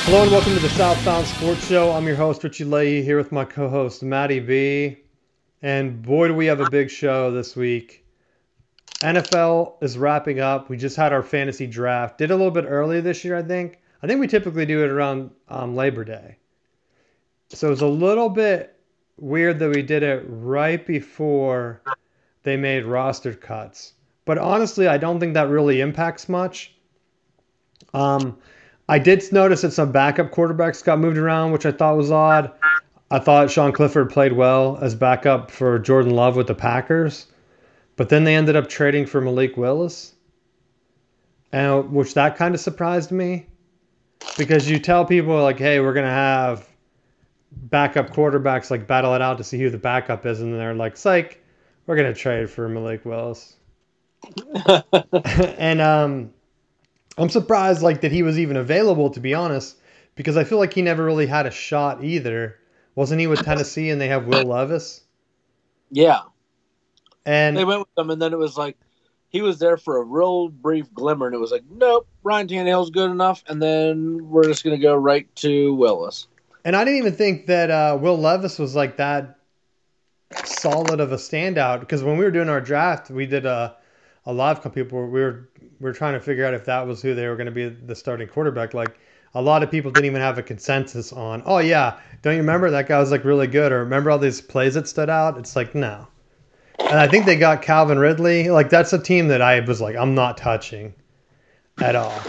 Hello and welcome to the Southbound Sports Show. I'm your host, Richie Leahy, here with my co-host, Matty B. And boy, do we have a big show this week. NFL is wrapping up. We just had our fantasy draft. Did a little bit earlier this year, I think. I think we typically do it around Labor Day. So it's a little bit weird that we did it right before they made roster cuts. But honestly, I don't think that really impacts much. I did notice that some backup quarterbacks got moved around, which I thought was odd. I thought Sean Clifford played well as backup for Jordan Love with the Packers, but then they ended up trading for Malik Willis, and which that kind of surprised me because you tell people like, "Hey, we're gonna have backup quarterbacks like battle it out to see who the backup is," and they're like, "Psych, we're gonna trade for Malik Willis," and I'm surprised like that he was even available, to be honest, because I feel like he never really had a shot either. Wasn't he with Tennessee and they have Will Levis? Yeah. And They went with him, and then it was like he was there for a real brief glimmer, and it was like, nope, Ryan Tannehill's good enough, and then we're just going to go right to Willis. I didn't even think that Will Levis was like that solid of a standout, because when we were doing our draft, we did a live com people. We were trying to figure out if that was who they were going to be the starting quarterback. Like a lot of people didn't even have a consensus on. Oh yeah, don't you remember that guy was like really good, or remember all these plays that stood out? It's like no. And I think they got Calvin Ridley. Like that's a team that I was like, I'm not touching at all.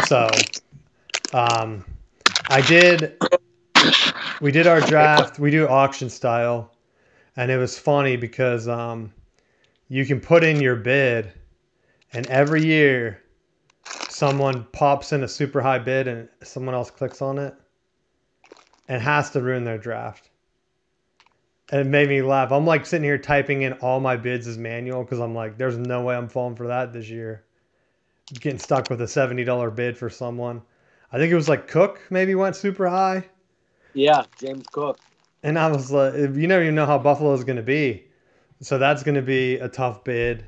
So, I did. We did our draft. We do auction style, and it was funny because you can put in your bid, and every year someone pops in a super high bid, and someone else clicks on it, and has to ruin their draft. And it made me laugh. I'm like sitting here typing in all my bids as manual because I'm like, there's no way I'm falling for that this year. Getting stuck with a $70 bid for someone. I think it was like Cook maybe went super high. Yeah, James Cook. And I was like, you never even know how Buffalo is going to be. So that's going to be a tough bid.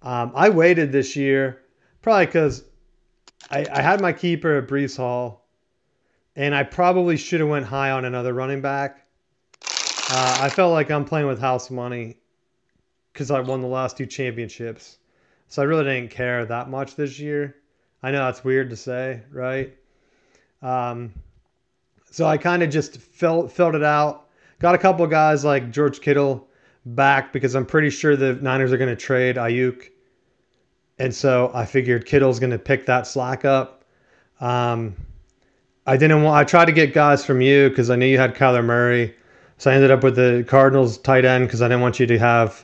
I waited this year probably because I had my keeper at Brees Hall. And I probably should have went high on another running back. I felt like I'm playing with house money because I won the last two championships. So I really didn't care that much this year. I know that's weird to say, right? So I kind of just filled it out. Got a couple of guys like George Kittle back because I'm pretty sure the Niners are going to trade Ayuk. And so I figured Kittle's going to pick that slack up. I tried to get guys from you because I knew you had Kyler Murray. So I ended up with the Cardinals tight end because I didn't want you to have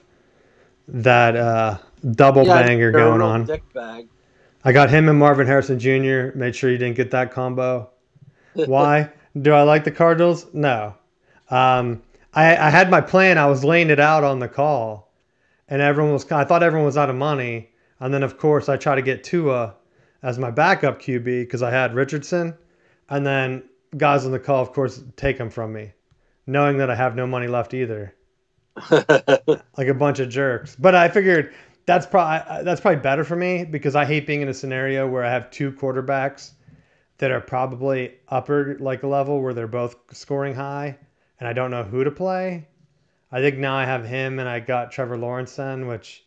that double banger going on. Dick bag. I got him and Marvin Harrison Jr. Made sure you didn't get that combo. Why? Do I like the Cardinals? No. I had my plan. I was laying it out on the call, and I thought everyone was out of money. And then, of course, I tried to get Tua as my backup QB because I had Richardson. And then guys on the call, of course, take him from me, knowing that I have no money left either. Like a bunch of jerks. But I figured that's probably better for me because I hate being in a scenario where I have two quarterbacks that are probably upper like a level where they're both scoring high and I don't know who to play. I think now I have him and I got Trevor Lawrence then, which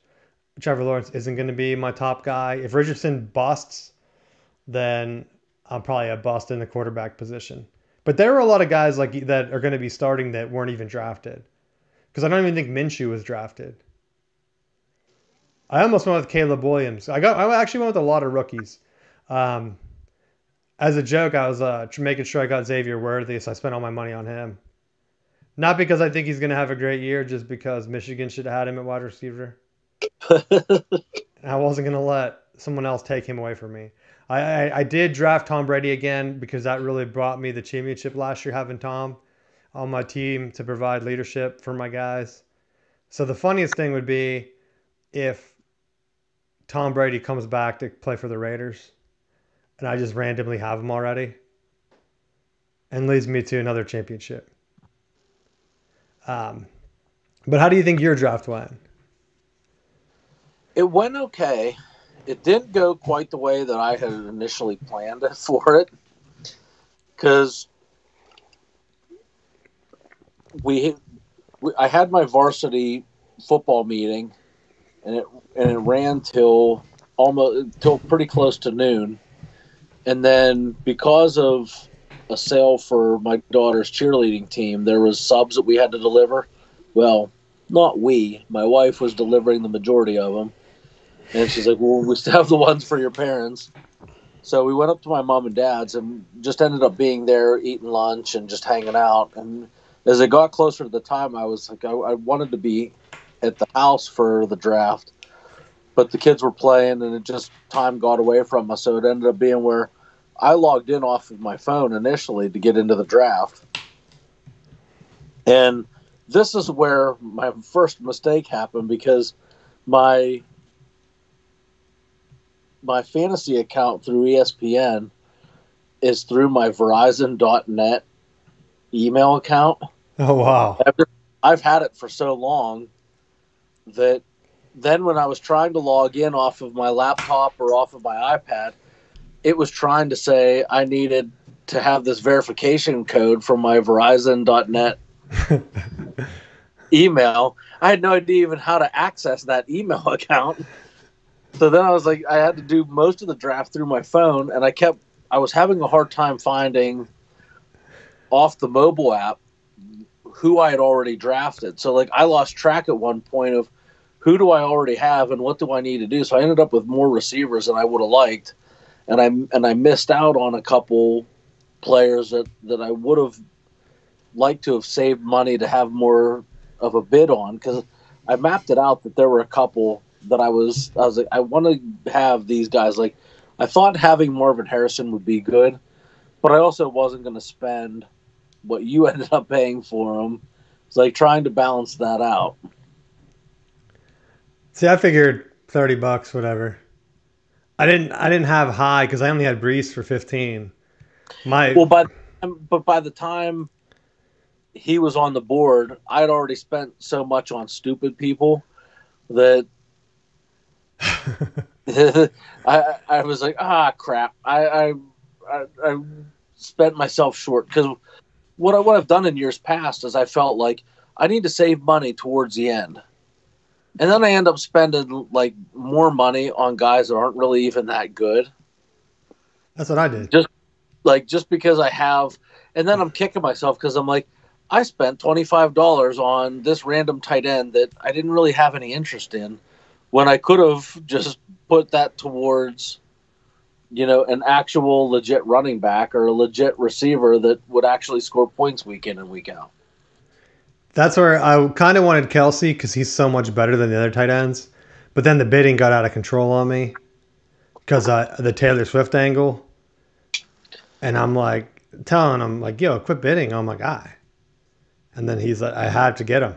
Trevor Lawrence isn't going to be my top guy. If Richardson busts, then I'm probably a bust in the quarterback position. But there were a lot of guys like that are going to be starting that weren't even drafted. Because I don't even think Minshew was drafted. I almost went with Caleb Williams. I actually went with a lot of rookies. As a joke, I was making sure I got Xavier Worthy, so I spent all my money on him. Not because I think he's going to have a great year, just because Michigan should have had him at wide receiver. I wasn't going to let someone else take him away from me. I did draft Tom Brady again because that really brought me the championship last year, having Tom on my team to provide leadership for my guys. So the funniest thing would be if Tom Brady comes back to play for the Raiders and I just randomly have him already and leads me to another championship. But how do you think your draft went? It went okay. It didn't go quite the way that I had initially planned for it. because we, I had my varsity football meeting, and it ran till pretty close to noon, and then because of a sale for my daughter's cheerleading team, there was subs that we had to deliver. Well, not we. My wife was delivering the majority of them, and she's like, "Well, we still have the ones for your parents." So we went up to my mom and dad's and just ended up being there, eating lunch and just hanging out. And as it got closer to the time, I was like, I wanted to be at the house for the draft, but the kids were playing, and it just time got away from us. So it ended up being where I logged in off of my phone initially to get into the draft. And this is where my first mistake happened, because my my fantasy account through ESPN is through my Verizon.net email account. Oh, wow. I've had it for so long that then when I was trying to log in off of my laptop or off of my iPad, it was trying to say I needed to have this verification code from my Verizon.net email. I had no idea even how to access that email account. So then I was like, I had to do most of the draft through my phone, and I was having a hard time finding off the mobile app who I had already drafted. So like I lost track at one point of who do I already have and what do I need to do. So I ended up with more receivers than I would have liked, and I missed out on a couple players that I would have liked to have saved money to have more of a bid on, because I mapped it out that there were a couple that I was like, I want to have these guys. Like, I thought having Marvin Harrison would be good, but I also wasn't going to spend what you ended up paying for him. It's like trying to balance that out. See, I figured $30, whatever. I didn't have high because I only had Brees for 15. My Well, but by the time he was on the board, I'd already spent so much on stupid people that I was like, crap. I spent myself short, because what I've done in years past is I felt like I need to save money towards the end, and then I end up spending like more money on guys that aren't really even that good. That's what I did. Just because I have, and then I'm kicking myself because I'm like, I spent $25 on this random tight end that I didn't really have any interest in, when I could have just put that towards, an actual legit running back or a legit receiver that would actually score points week in and week out. That's where I kind of wanted Kelsey because he's so much better than the other tight ends. But then the bidding got out of control on me because the Taylor Swift angle. And I'm like telling him, like, yo, quit bidding on my guy. And then he's like, I have to get him.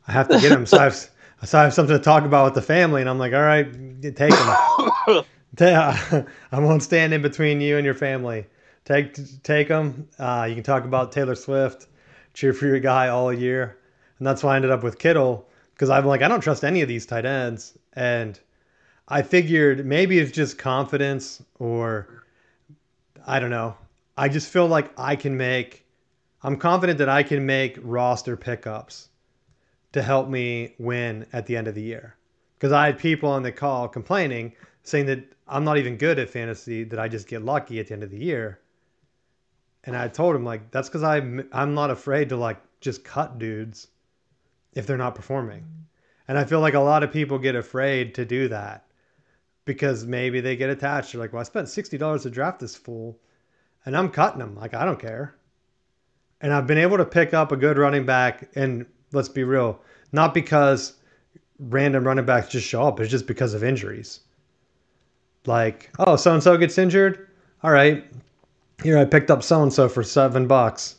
I have to get him. So I have something to talk about with the family. And I'm like, all right, take him. I won't stand in between you and your family. Take him. You can talk about Taylor Swift, cheer for your guy all year. And that's why I ended up with Kittle, because I'm like, I don't trust any of these tight ends. And I figured maybe it's just confidence, or I don't know. I just feel like I'm confident that I can make roster pickups to help me win at the end of the year. Because I had people on the call complaining, saying that I'm not even good at fantasy, that I just get lucky at the end of the year. And I told him, like, that's because I'm not afraid to, like, just cut dudes if they're not performing. And I feel like a lot of people get afraid to do that because maybe they get attached. They're like, well, I spent $60 to draft this fool and I'm cutting him. Like, I don't care. And I've been able to pick up a good running back. And let's be real, not because random running backs just show up. It's just because of injuries. Like, oh, so-and-so gets injured. All right, here, I picked up so-and-so for $7.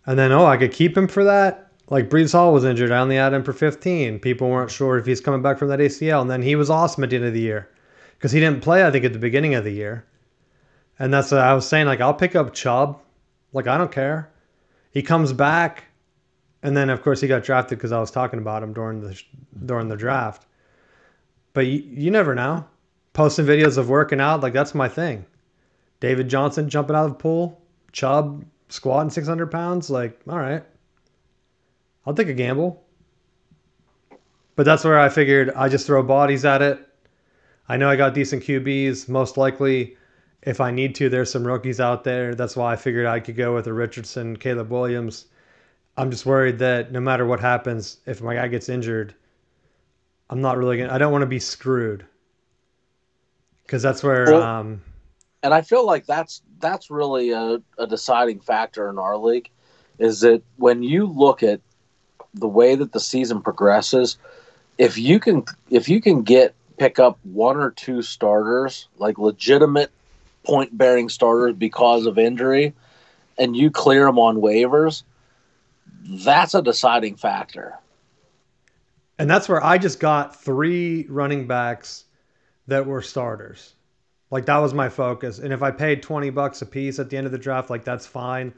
And then, oh, I could keep him for that. Like Brees Hall was injured. I only had him for 15. People weren't sure if he's coming back from that ACL. And then he was awesome at the end of the year because he didn't play, I think, at the beginning of the year. And that's what I was saying. Like, I'll pick up Chubb. Like, I don't care. He comes back. And then, of course, he got drafted because I was talking about him during the draft. But you never know. Posting videos of working out, like, that's my thing. David Johnson jumping out of the pool. Chubb squatting 600 pounds. Like, all right, I'll take a gamble. But that's where I figured I just throw bodies at it. I know I got decent QBs. Most likely, if I need to, there's some rookies out there. That's why I figured I could go with a Richardson, Caleb Williams. I'm just worried that no matter what happens, if my guy gets injured, I'm not really gonna. I don't want to be screwed because that's where. Well, and I feel like that's really a deciding factor in our league, is that when you look at the way that the season progresses, if you can pick up one or two starters, like legitimate point bearing starters because of injury, and you clear them on waivers, that's a deciding factor. And that's where I just got 3 running backs that were starters. Like that was my focus. And if I paid $20 a piece at the end of the draft, like that's fine.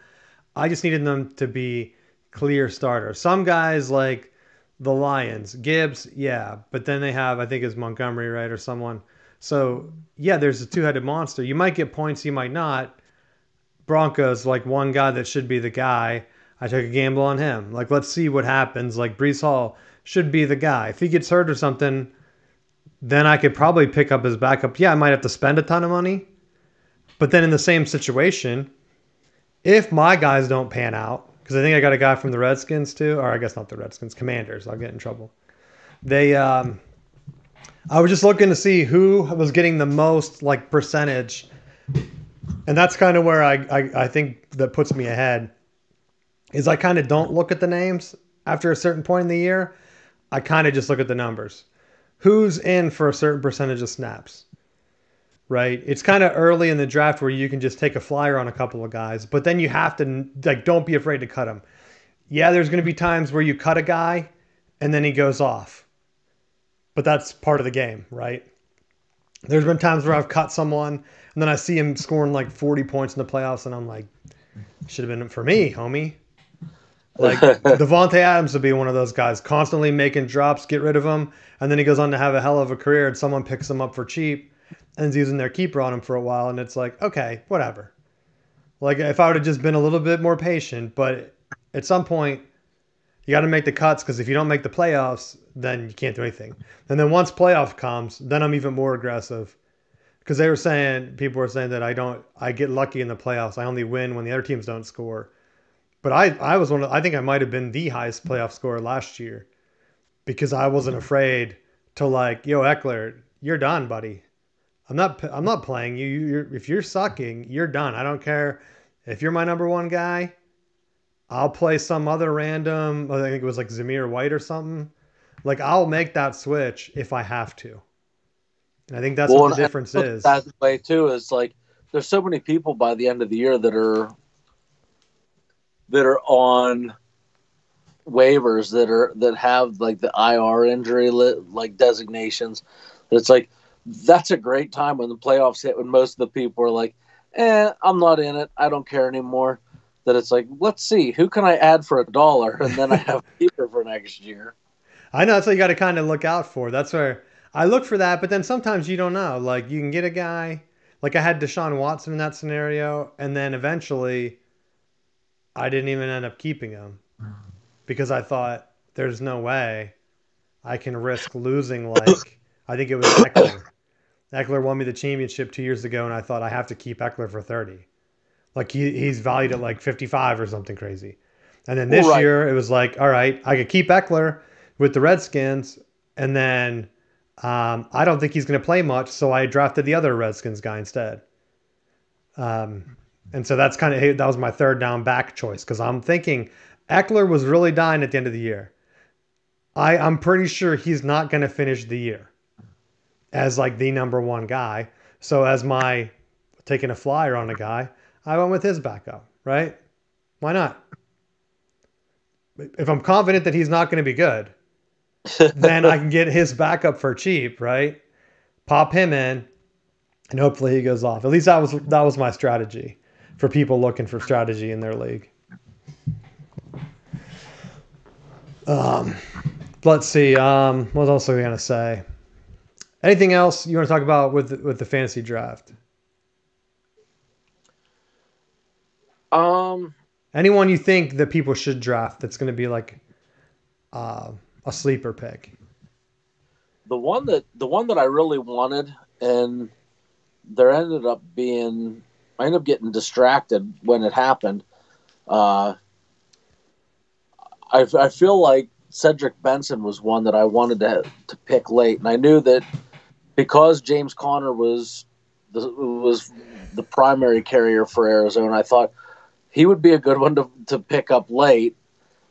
I just needed them to be clear starters. Some guys like the Lions, Gibbs, yeah, but then they have, I think it's Montgomery, right, or someone. So yeah, there's a two-headed monster. You might get points, you might not. Broncos, like one guy that should be the guy. I took a gamble on him. Like, let's see what happens. Like Brees Hall should be the guy. If he gets hurt or something, then I could probably pick up his backup. Yeah, I might have to spend a ton of money. But then in the same situation, if my guys don't pan out, because I think I got a guy from the Redskins too, or I guess not the Redskins, Commanders. I'll get in trouble. They, I was just looking to see who was getting the most like percentage, and that's kind of where I think that puts me ahead. Is I kind of don't look at the names after a certain point in the year. I kind of just look at the numbers. Who's in for a certain percentage of snaps? Right? It's kind of early in the draft where you can just take a flyer on a couple of guys, but then you have to like don't be afraid to cut them. Yeah, there's going to be times where you cut a guy and then he goes off. But that's part of the game, right? There's been times where I've cut someone and then I see him scoring like 40 points in the playoffs and I'm like, should have been for me, homie. Like Devontae Adams would be one of those guys constantly making drops, get rid of him, and then he goes on to have a hell of a career and someone picks him up for cheap and is using their keeper on him for a while, and it's like, okay, whatever. Like if I would have just been a little bit more patient, but at some point you got to make the cuts because if you don't make the playoffs, then you can't do anything. And then once playoff comes, then I'm even more aggressive because people were saying that I get lucky in the playoffs. I only win when the other teams don't score. But I think I might have been the highest playoff scorer last year because I wasn't afraid to like, yo, Eckler, you're done, buddy. I'm not playing you. If you're sucking, you're done. I don't care if you're my number one guy. I'll play some other random. I think it was like Zamir White or something. Like I'll make that switch if I have to. And I think that's what the difference is. That way too is like there's so many people by the end of the year that are on waivers that have like the IR injury like designations. It's like that's a great time when the playoffs hit when most of the people are like, I'm not in it. I don't care anymore. That it's like, let's see, who can I add for $1? And then I have a keeper for next year. I know that's what you got to kind of look out for. That's where I look for that. But then sometimes you don't know. Like you can get a guy, like I had Deshaun Watson in that scenario. And then eventually I didn't even end up keeping him because I thought there's no way I can risk losing like, I think it was Eckler. Eckler won me the championship 2 years ago, and I thought I have to keep Eckler for 30. Like he's valued at like 55 or something crazy. And then this year it was like, all right, I could keep Eckler with the Redskins, and then I don't think he's going to play much, so I drafted the other Redskins guy instead. And so that's that was my third down back choice because I'm thinking Eckler was really dying at the end of the year. I'm pretty sure he's not going to finish the year as like the number one guy. So as my taking a flyer on a guy, I went with his backup, right? Why not? If I'm confident that he's not going to be good, then I can get his backup for cheap, right? Pop him in, and hopefully he goes off. At least that was my strategy for people looking for strategy in their league. Let's see. What else are we gonna say? Anything else you want to talk about with the fantasy draft? Um, Anyone you think that people should draft that's going to be like a sleeper pick? the one that I really wanted, and there ended up being, I ended up getting distracted when it happened. Uh, I feel like Cedric Benson was one that I wanted to pick late, and I knew that because James Conner was the primary carrier for Arizona, I thought he would be a good one to pick up late.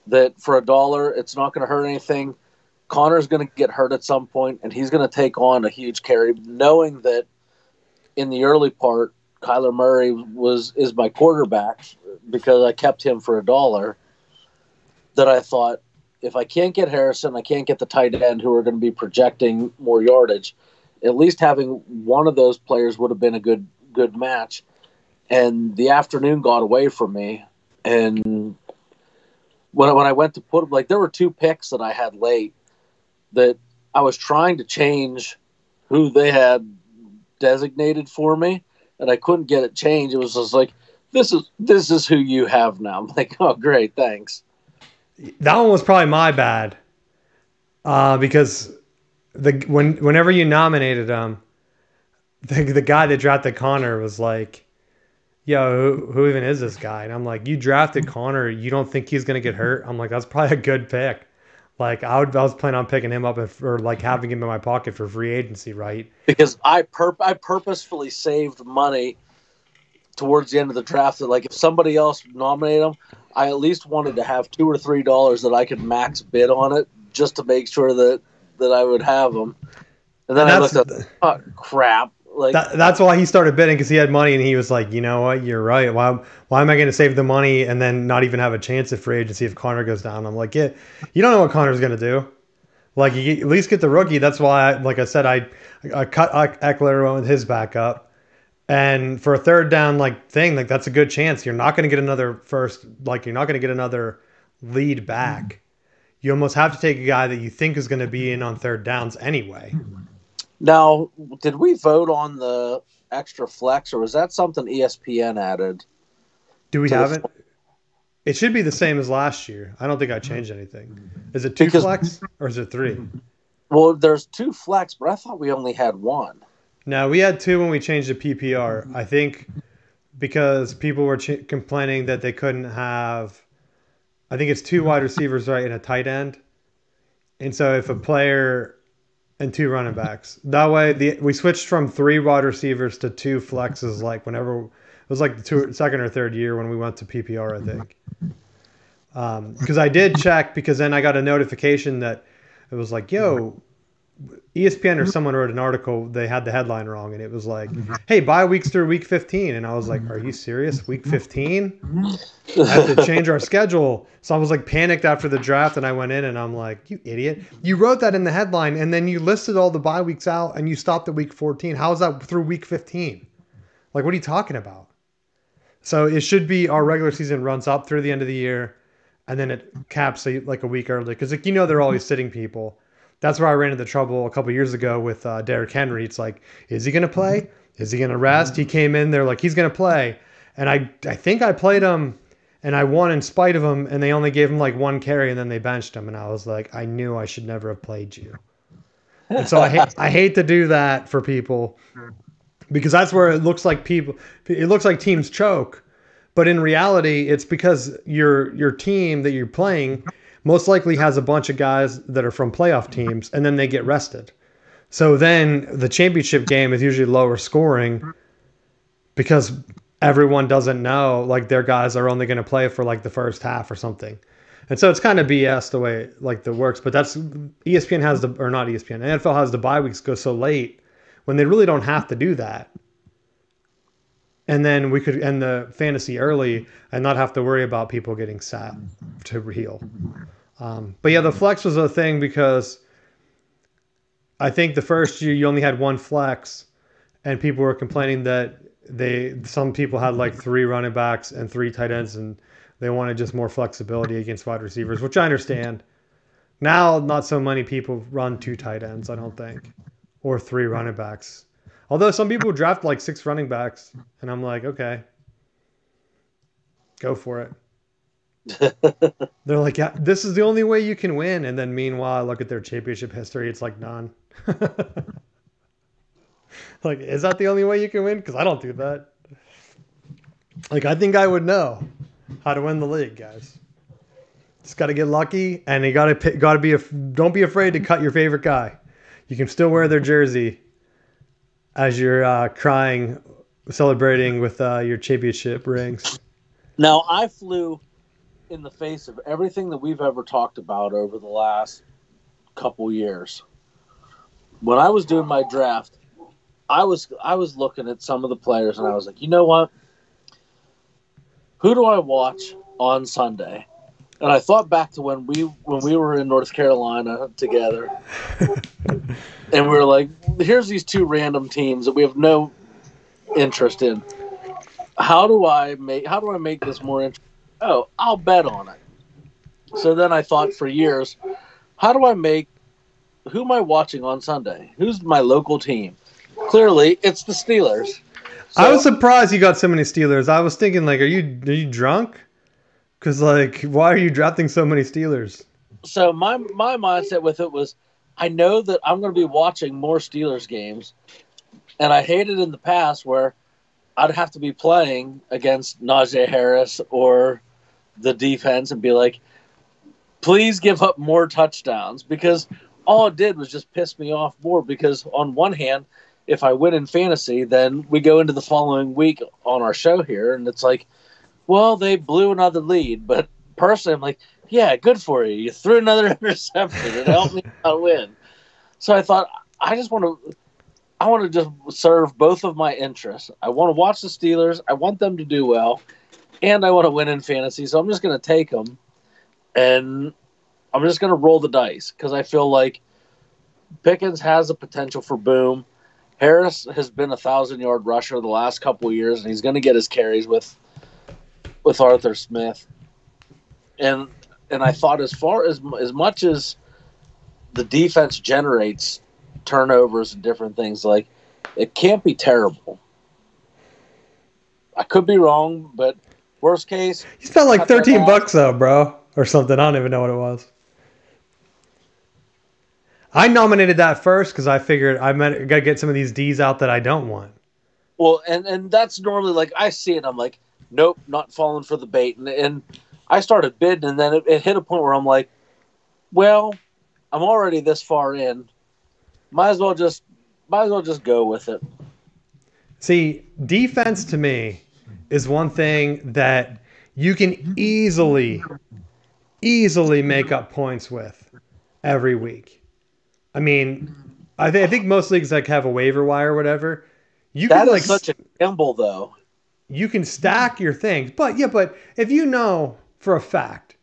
That for $1, it's not going to hurt anything. Connor's going to get hurt at some point, and he's going to take on a huge carry, knowing that in the early part, Kyler Murray is my quarterback because I kept him for $1. That I thought, if I can't get Harrison, I can't get the tight end who are going to be projecting more yardage. At least having one of those players would have been a good match. And the afternoon got away from me. And when I went to put, like, there were two picks that I had late that I was trying to change who they had designated for me, and I couldn't get it changed. It was just like, this is who you have now. I'm like, oh, great, thanks. That one was probably my bad because whenever you nominated him, the guy that drafted Connor was like, "Yo, who even is this guy?" And I'm like, "You drafted Connor. You don't think he's gonna get hurt?" I'm like, "That's probably a good pick." Like I was planning on picking him up or like having him in my pocket for free agency, right? Because I purposefully saved money towards the end of the draft. That, like, if somebody else nominated him, I at least wanted to have $2 or $3 that I could max bid on it just to make sure that I would have him. And then And I looked at, oh, crap. Like, that's why he started bidding because he had money and he was like, you know what, you're right. Why am I going to save the money and then not even have a chance at free agency if Connor goes down? I'm like, yeah, you don't know what Connor's going to do. Like, you at least get the rookie. That's why, like I said, I cut Eckler with his backup. And for a third down like thing, like that's a good chance. You're not going to get another first, like you're not going to get another lead back. You almost have to take a guy that you think is going to be in on third downs anyway. now, did we vote on the extra flex, or was that something ESPN added Do we to have the? it? It should be the same as last year. I don't think I changed anything. Is it two Because, flex or is it three? well, there's two flex, but I thought we only had one. No, we had two when we changed to PPR. I think because people were complaining that they couldn't have. I think it's two wide receivers, right, and a tight end. And so if a player and two running backs, that way we switched from three wide receivers to two flexes. Like whenever it was like the second or third year when we went to PPR, I think. Because I did check because then I got a notification that it was like, yo, ESPN or someone wrote an article. They had the headline wrong, and it was like, "Hey, bye weeks through week 15." And I was like, "Are you serious? Week 15? I have to change our schedule." So I was like panicked after the draft, and I went in and I'm like, "You idiot! You wrote that in the headline, and then you listed all the bye weeks out, and you stopped at week 14. How is that through week 15? Like, what are you talking about?" So it should be our regular season runs up through the end of the year, and then it caps like a week early because like they're always sitting people. That's where I ran into trouble a couple years ago with Derrick Henry. It's like, is he going to play? Is he going to rest? He came in there like he's going to play, and I think I played him, and I won in spite of him, and they only gave him like one carry, and then they benched him, and I was like, I knew I should never have played you. And so I hate to do that for people because that's where it looks like teams choke, but in reality, it's because your team that you're playing most likely has a bunch of guys that are from playoff teams, and then they get rested. So then the championship game is usually lower scoring because everyone doesn't know like their guys are only going to play for like the first half or something. And so it's kind of BS the way like that works. But that's ESPN has the or not ESPN. NFL has the bye weeks go so late when they really don't have to do that. And then we could end the fantasy early and not have to worry about people getting sat to heal. But yeah, the flex was a thing because I think the first year you only had one flex, and people were complaining that some people had like three running backs and three tight ends, and they wanted just more flexibility against wide receivers, which I understand. Now, not so many people run two tight ends, I don't think, or three running backs. Although some people draft like six running backs, and I'm like, okay. Go for it. They're like, yeah, this is the only way you can win. And then meanwhile, I look at their championship history. It's like none. Like, is that the only way you can win? Because I don't do that. Like, I think I would know how to win the league, guys. Just got to get lucky, and you got to be. Don't be afraid to cut your favorite guy. You can still wear their jersey as you're crying, celebrating with your championship rings. Now, I flew in the face of everything that we've ever talked about over the last couple years. When I was doing my draft, I was looking at some of the players, and I was like, you know what? Who do I watch on Sunday? And I thought back to when we were in North Carolina together, and we were like, here's these two random teams that we have no interest in. How do I make this more interesting? Oh, I'll bet on it. So then I thought for years, who am I watching on Sunday? Who's my local team? Clearly, it's the Steelers. So, I was surprised you got so many Steelers. I was thinking, like, are you drunk? Because, like, why are you drafting so many Steelers? So my mindset with it was, I know that I'm going to be watching more Steelers games, and I hated in the past where I'd have to be playing against Najee Harris or the defense and be like, please give up more touchdowns, because all it did was just piss me off more. Because on one hand, if I win in fantasy, then we go into the following week on our show here, and it's like, well, they blew another lead. But personally, I'm like, yeah, good for you. You threw another interception. It helped me out win. So I thought, I want to just serve both of my interests. I want to watch the Steelers. I want them to do well. And I want to win in fantasy. So I'm just going to take them. And I'm just going to roll the dice, because I feel like Pickens has the potential for boom. Harris has been a 1,000-yard rusher the last couple of years, and he's going to get his carries with Arthur Smith. And I thought, as much as the defense generates turnovers and different things, like, it can't be terrible. I could be wrong, but worst case, You spent like $13 though, bro, or something. I don't even know what it was. I nominated that first because I figured I got to get some of these D's out that I don't want. Well, and that's normally, like, I see it, I'm like, nope, not falling for the bait. And I started bidding, and then it hit a point where I'm like, well, I'm already this far in. Might as well just go with it. See, defense to me is one thing that you can easily make up points with every week. I mean, I think most leagues like have a waiver wire or whatever. That is such a gamble, though. You can stack your things, but if you know for a fact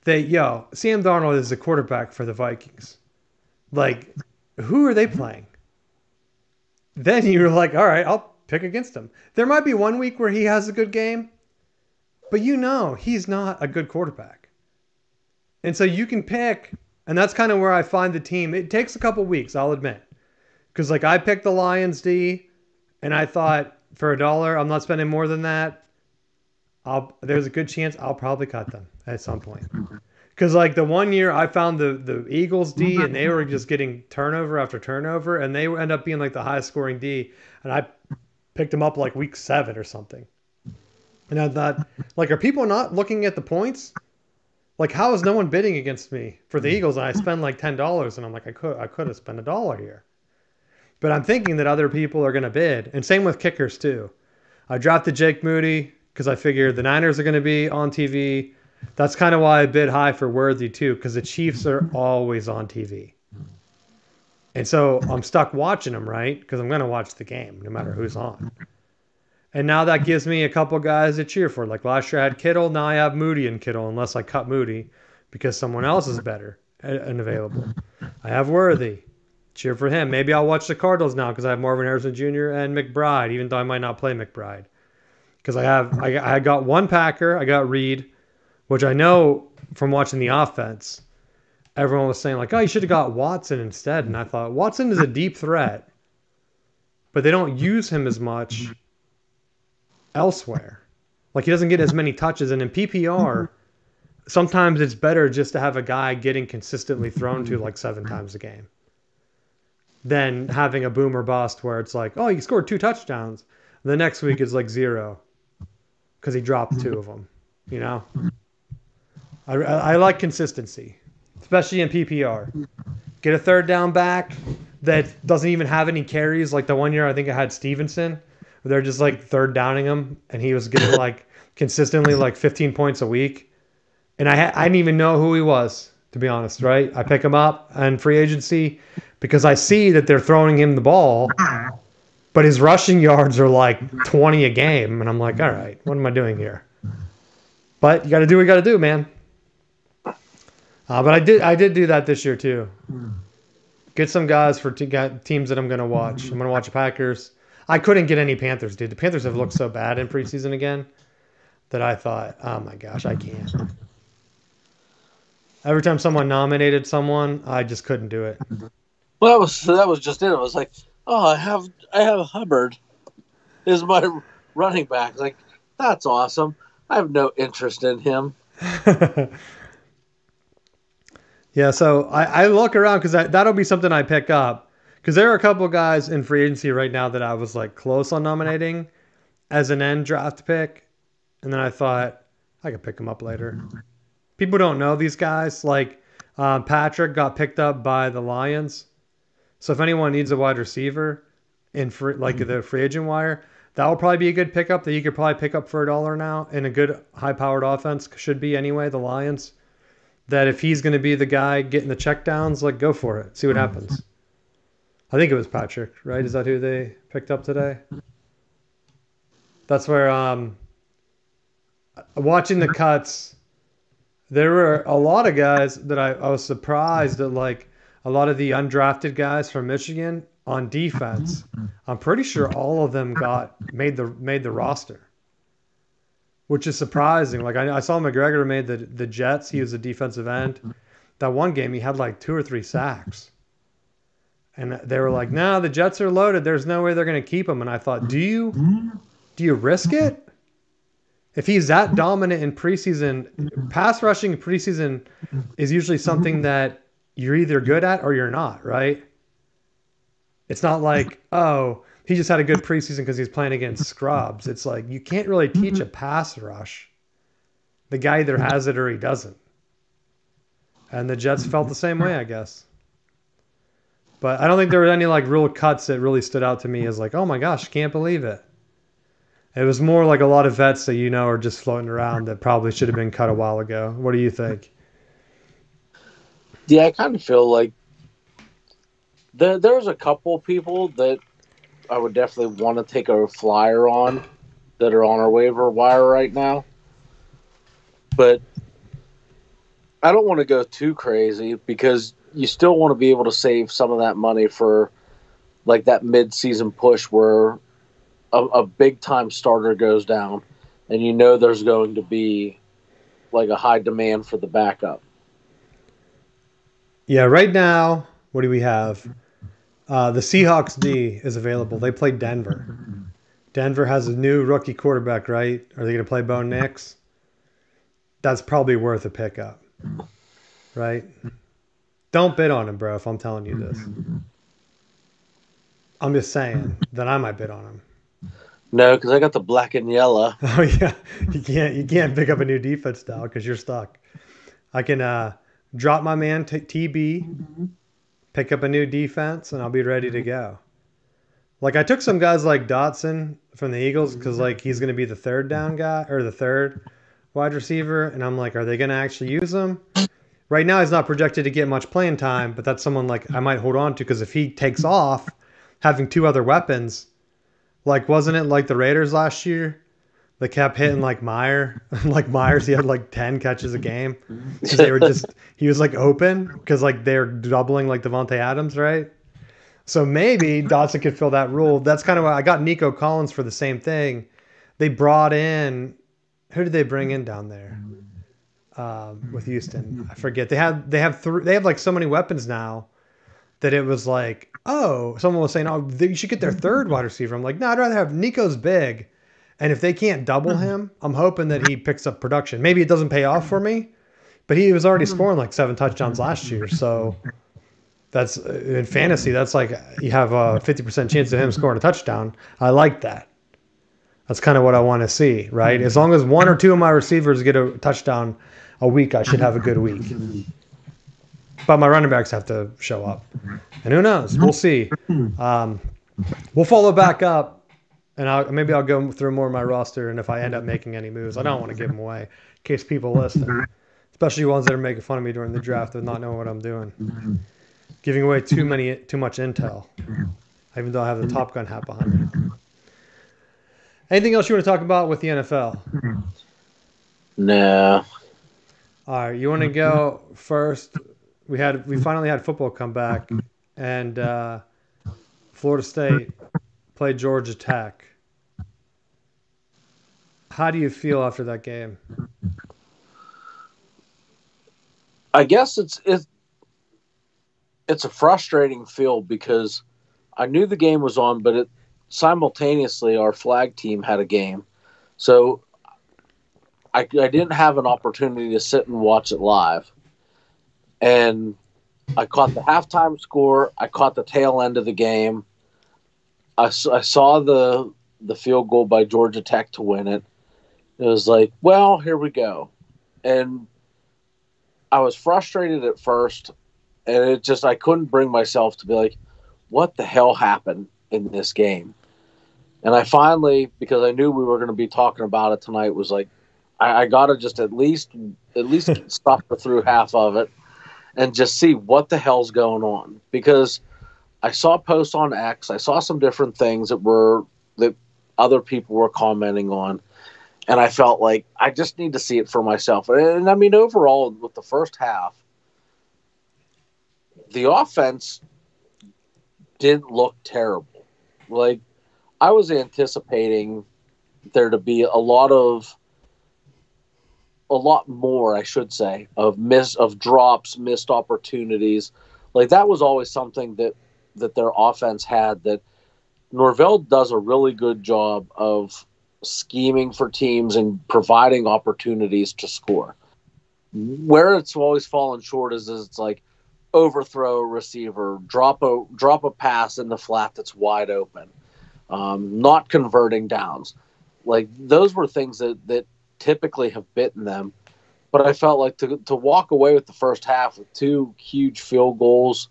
that Sam Darnold is the quarterback for the Vikings, like, who are they playing? Then you're like, all right, I'll pick against him. There might be one week where he has a good game, but he's not a good quarterback. And so you can pick, and that's kind of where I find the team. It takes a couple weeks, I'll admit. Because, like, I picked the Lions D, and I thought, for $1, I'm not spending more than that. There's a good chance I'll probably cut them at some point. Because, like, the one year I found the Eagles D, and they were just getting turnover after turnover, and they end up being, like, the highest scoring D, and I picked them up, like, week 7 or something. And I thought, like, are people not looking at the points? Like, how is no one bidding against me for the Eagles? And I spend like $10, and I'm like, I could have spent $1 here. But I'm thinking that other people are going to bid. And same with kickers, too. I drafted Jake Moody because I figured the Niners are going to be on TV. That's kind of why I bid high for Worthy, too, because the Chiefs are always on TV. And so I'm stuck watching them, right? Because I'm going to watch the game no matter who's on. And now that gives me a couple guys to cheer for. Like last year I had Kittle. Now I have Moody and Kittle, unless I cut Moody because someone else is better and available. I have Worthy. Cheer for him. Maybe I'll watch the Cardinals now because I have Marvin Harrison Jr. and McBride, even though I might not play McBride. Because I got one Packer. I got Reed, which I know from watching the offense, everyone was saying, like, oh, you should have got Watson instead. And I thought, Watson is a deep threat, but they don't use him as much elsewhere. Like he doesn't get as many touches. And in PPR, sometimes it's better just to have a guy getting consistently thrown to like 7 times a game than having a boom or bust where it's like, oh, he scored 2 touchdowns. The next week is like 0 because he dropped 2 of them. You know, I like consistency, especially in PPR. Get a third down back that doesn't even have any carries. Like the one year I think I had Stevenson, where they're just like third downing him, and he was getting like consistently like 15 points a week. And I didn't even know who he was, to be honest, right? I pick him up on free agency because I see that they're throwing him the ball, but his rushing yards are like 20 a game. And I'm like, all right, what am I doing here? But you got to do what you got to do, man. But I did do that this year too. Get some guys for teams that I'm going to watch. I'm going to watch the Packers. I couldn't get any Panthers, dude. The Panthers have looked so bad in preseason again that I thought, oh my gosh, I can't. Every time someone nominated someone, I just couldn't do it. Well, that was just it. It was like, oh, I have Hubbard is my running back. Like, that's awesome. I have no interest in him. Yeah, so I look around because that'll be something I pick up. Because there are a couple of guys in free agency right now that I was like close on nominating as an end draft pick. And then I thought, I could pick them up later. People don't know these guys. Like Patrick got picked up by the Lions. So if anyone needs a wide receiver in the free agent wire, that will probably be a good pickup that you could probably pick up for $1 now. And a good high-powered offense should be anyway, the Lions. That if he's going to be the guy getting the checkdowns, like go for it. See what happens. I think it was Patrick, right? Is that who they picked up today? That's where watching the cuts, there were a lot of guys that I was surprised that like a lot of the undrafted guys from Michigan on defense. I'm pretty sure all of them made the roster, which is surprising. Like I saw McGregor made the Jets. He was a defensive end. That one game he had like 2 or 3 sacks. And they were like, no, the Jets are loaded. There's no way they're going to keep him. And I thought, do you risk it? If he's that dominant in preseason, pass rushing in preseason is usually something that you're either good at or you're not, right? It's not like, oh, he just had a good preseason because he's playing against scrubs. It's like you can't really teach a pass rush. The guy either has it or he doesn't. And the Jets felt the same way, I guess. But I don't think there were any like real cuts that really stood out to me as like, oh my gosh, can't believe it. It was more like a lot of vets that are just floating around that probably should have been cut a while ago. What do you think? Yeah, I kind of feel like there's a couple people that I would definitely want to take a flyer on that are on our waiver wire right now. But I don't want to go too crazy because you still want to be able to save some of that money for like that mid-season push where a big-time starter goes down and there's going to be like a high demand for the backup. Yeah, right now, what do we have? The Seahawks D is available. They play Denver. Denver has a new rookie quarterback, right? Are they going to play Bo Nix? That's probably worth a pickup, right? Don't bid on him, bro, if I'm telling you this. I'm just saying that I might bid on him. No, because I got the black and yellow. Oh, yeah. You can't pick up a new defense now because you're stuck. I can drop my man TB, pick up a new defense, and I'll be ready to go. Like, I took some guys like Dotson from the Eagles because, like, he's going to be the third down guy or the third wide receiver. And I'm like, are they going to actually use him? Right now, he's not projected to get much playing time, but that's someone like I might hold on to because if he takes off, having 2 other weapons, like wasn't it like the Raiders last year? They kept hitting like Meyer. Like Myers, he had like 10 catches a game because he was like open because like they're doubling like Devontae Adams, right? So maybe Dotson could fill that role. That's kind of why I got Nico Collins for the same thing. They brought in, who did they bring in down there? With Houston, I forget. They have like so many weapons now that it was like, oh, someone was saying, oh, you should get their third wide receiver. I'm like, no, I'd rather have Nico's big, And if they can't double him, I'm hoping that he picks up production. Maybe it doesn't pay off for me, but he was already scoring like 7 touchdowns last year. So that's in fantasy, that's like you have a 50% chance of him scoring a touchdown. I like that. That's kind of what I want to see, right? As long as 1 or 2 of my receivers get a touchdown a week, I should have a good week. But my running backs have to show up. And who knows? We'll see. We'll follow back up, and maybe I'll go through more of my roster, and if I end up making any moves, I don't want to give them away in case people listen, especially ones that are making fun of me during the draft and not knowing what I'm doing. Giving away too much intel, even though I have the Top Gun hat behind me. Anything else you want to talk about with the NFL? No. All right, you want to go first? We finally had football come back, and Florida State played Georgia Tech. How do you feel after that game? I guess it's a frustrating feel because I knew the game was on, but simultaneously our flag team had a game. So I didn't have an opportunity to sit and watch it live. And I caught the halftime score. I caught the tail end of the game. I saw the field goal by Georgia Tech to win it. It was like, well, here we go. And I was frustrated at first, and I couldn't bring myself to be like, what the hell happened in this game? And I finally, because I knew we were going to be talking about it tonight, was like, I got to just at least suffer through half of it and just see what the hell's going on. Because I saw posts on X, I saw some different things that other people were commenting on, and I felt like I just need to see it for myself. And I mean, overall, with the first half, the offense didn't look terrible. Like, I was anticipating there to be a lot more, I should say, of drops, missed opportunities. Like, that was always something that their offense had, that Norvell does a really good job of scheming for teams and providing opportunities to score. Where it's always fallen short is it's like overthrow a receiver, drop a pass in the flat that's wide open, not converting downs. Like, those were things that typically have bitten them. But I felt like to walk away with the first half with 2 huge field goals,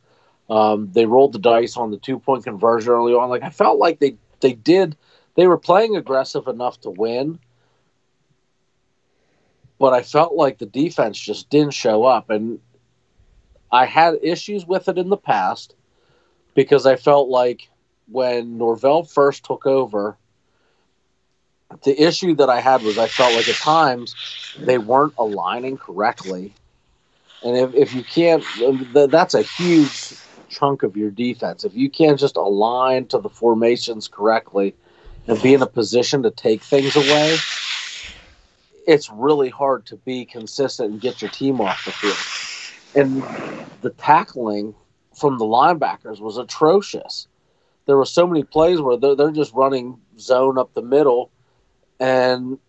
they rolled the dice on the 2-point conversion early on. Like, I felt like they were playing aggressive enough to win, but I felt like the defense just didn't show up. And I had issues with it in the past because I felt like when Norvell first took over, the issue that I had was I felt like at times they weren't aligning correctly. And if you can't, that's a huge chunk of your defense. If you can't just align to the formations correctly and be in a position to take things away, it's really hard to be consistent and get your team off the field. And the tackling from the linebackers was atrocious. There were so many plays where they're just running zone up the middle, and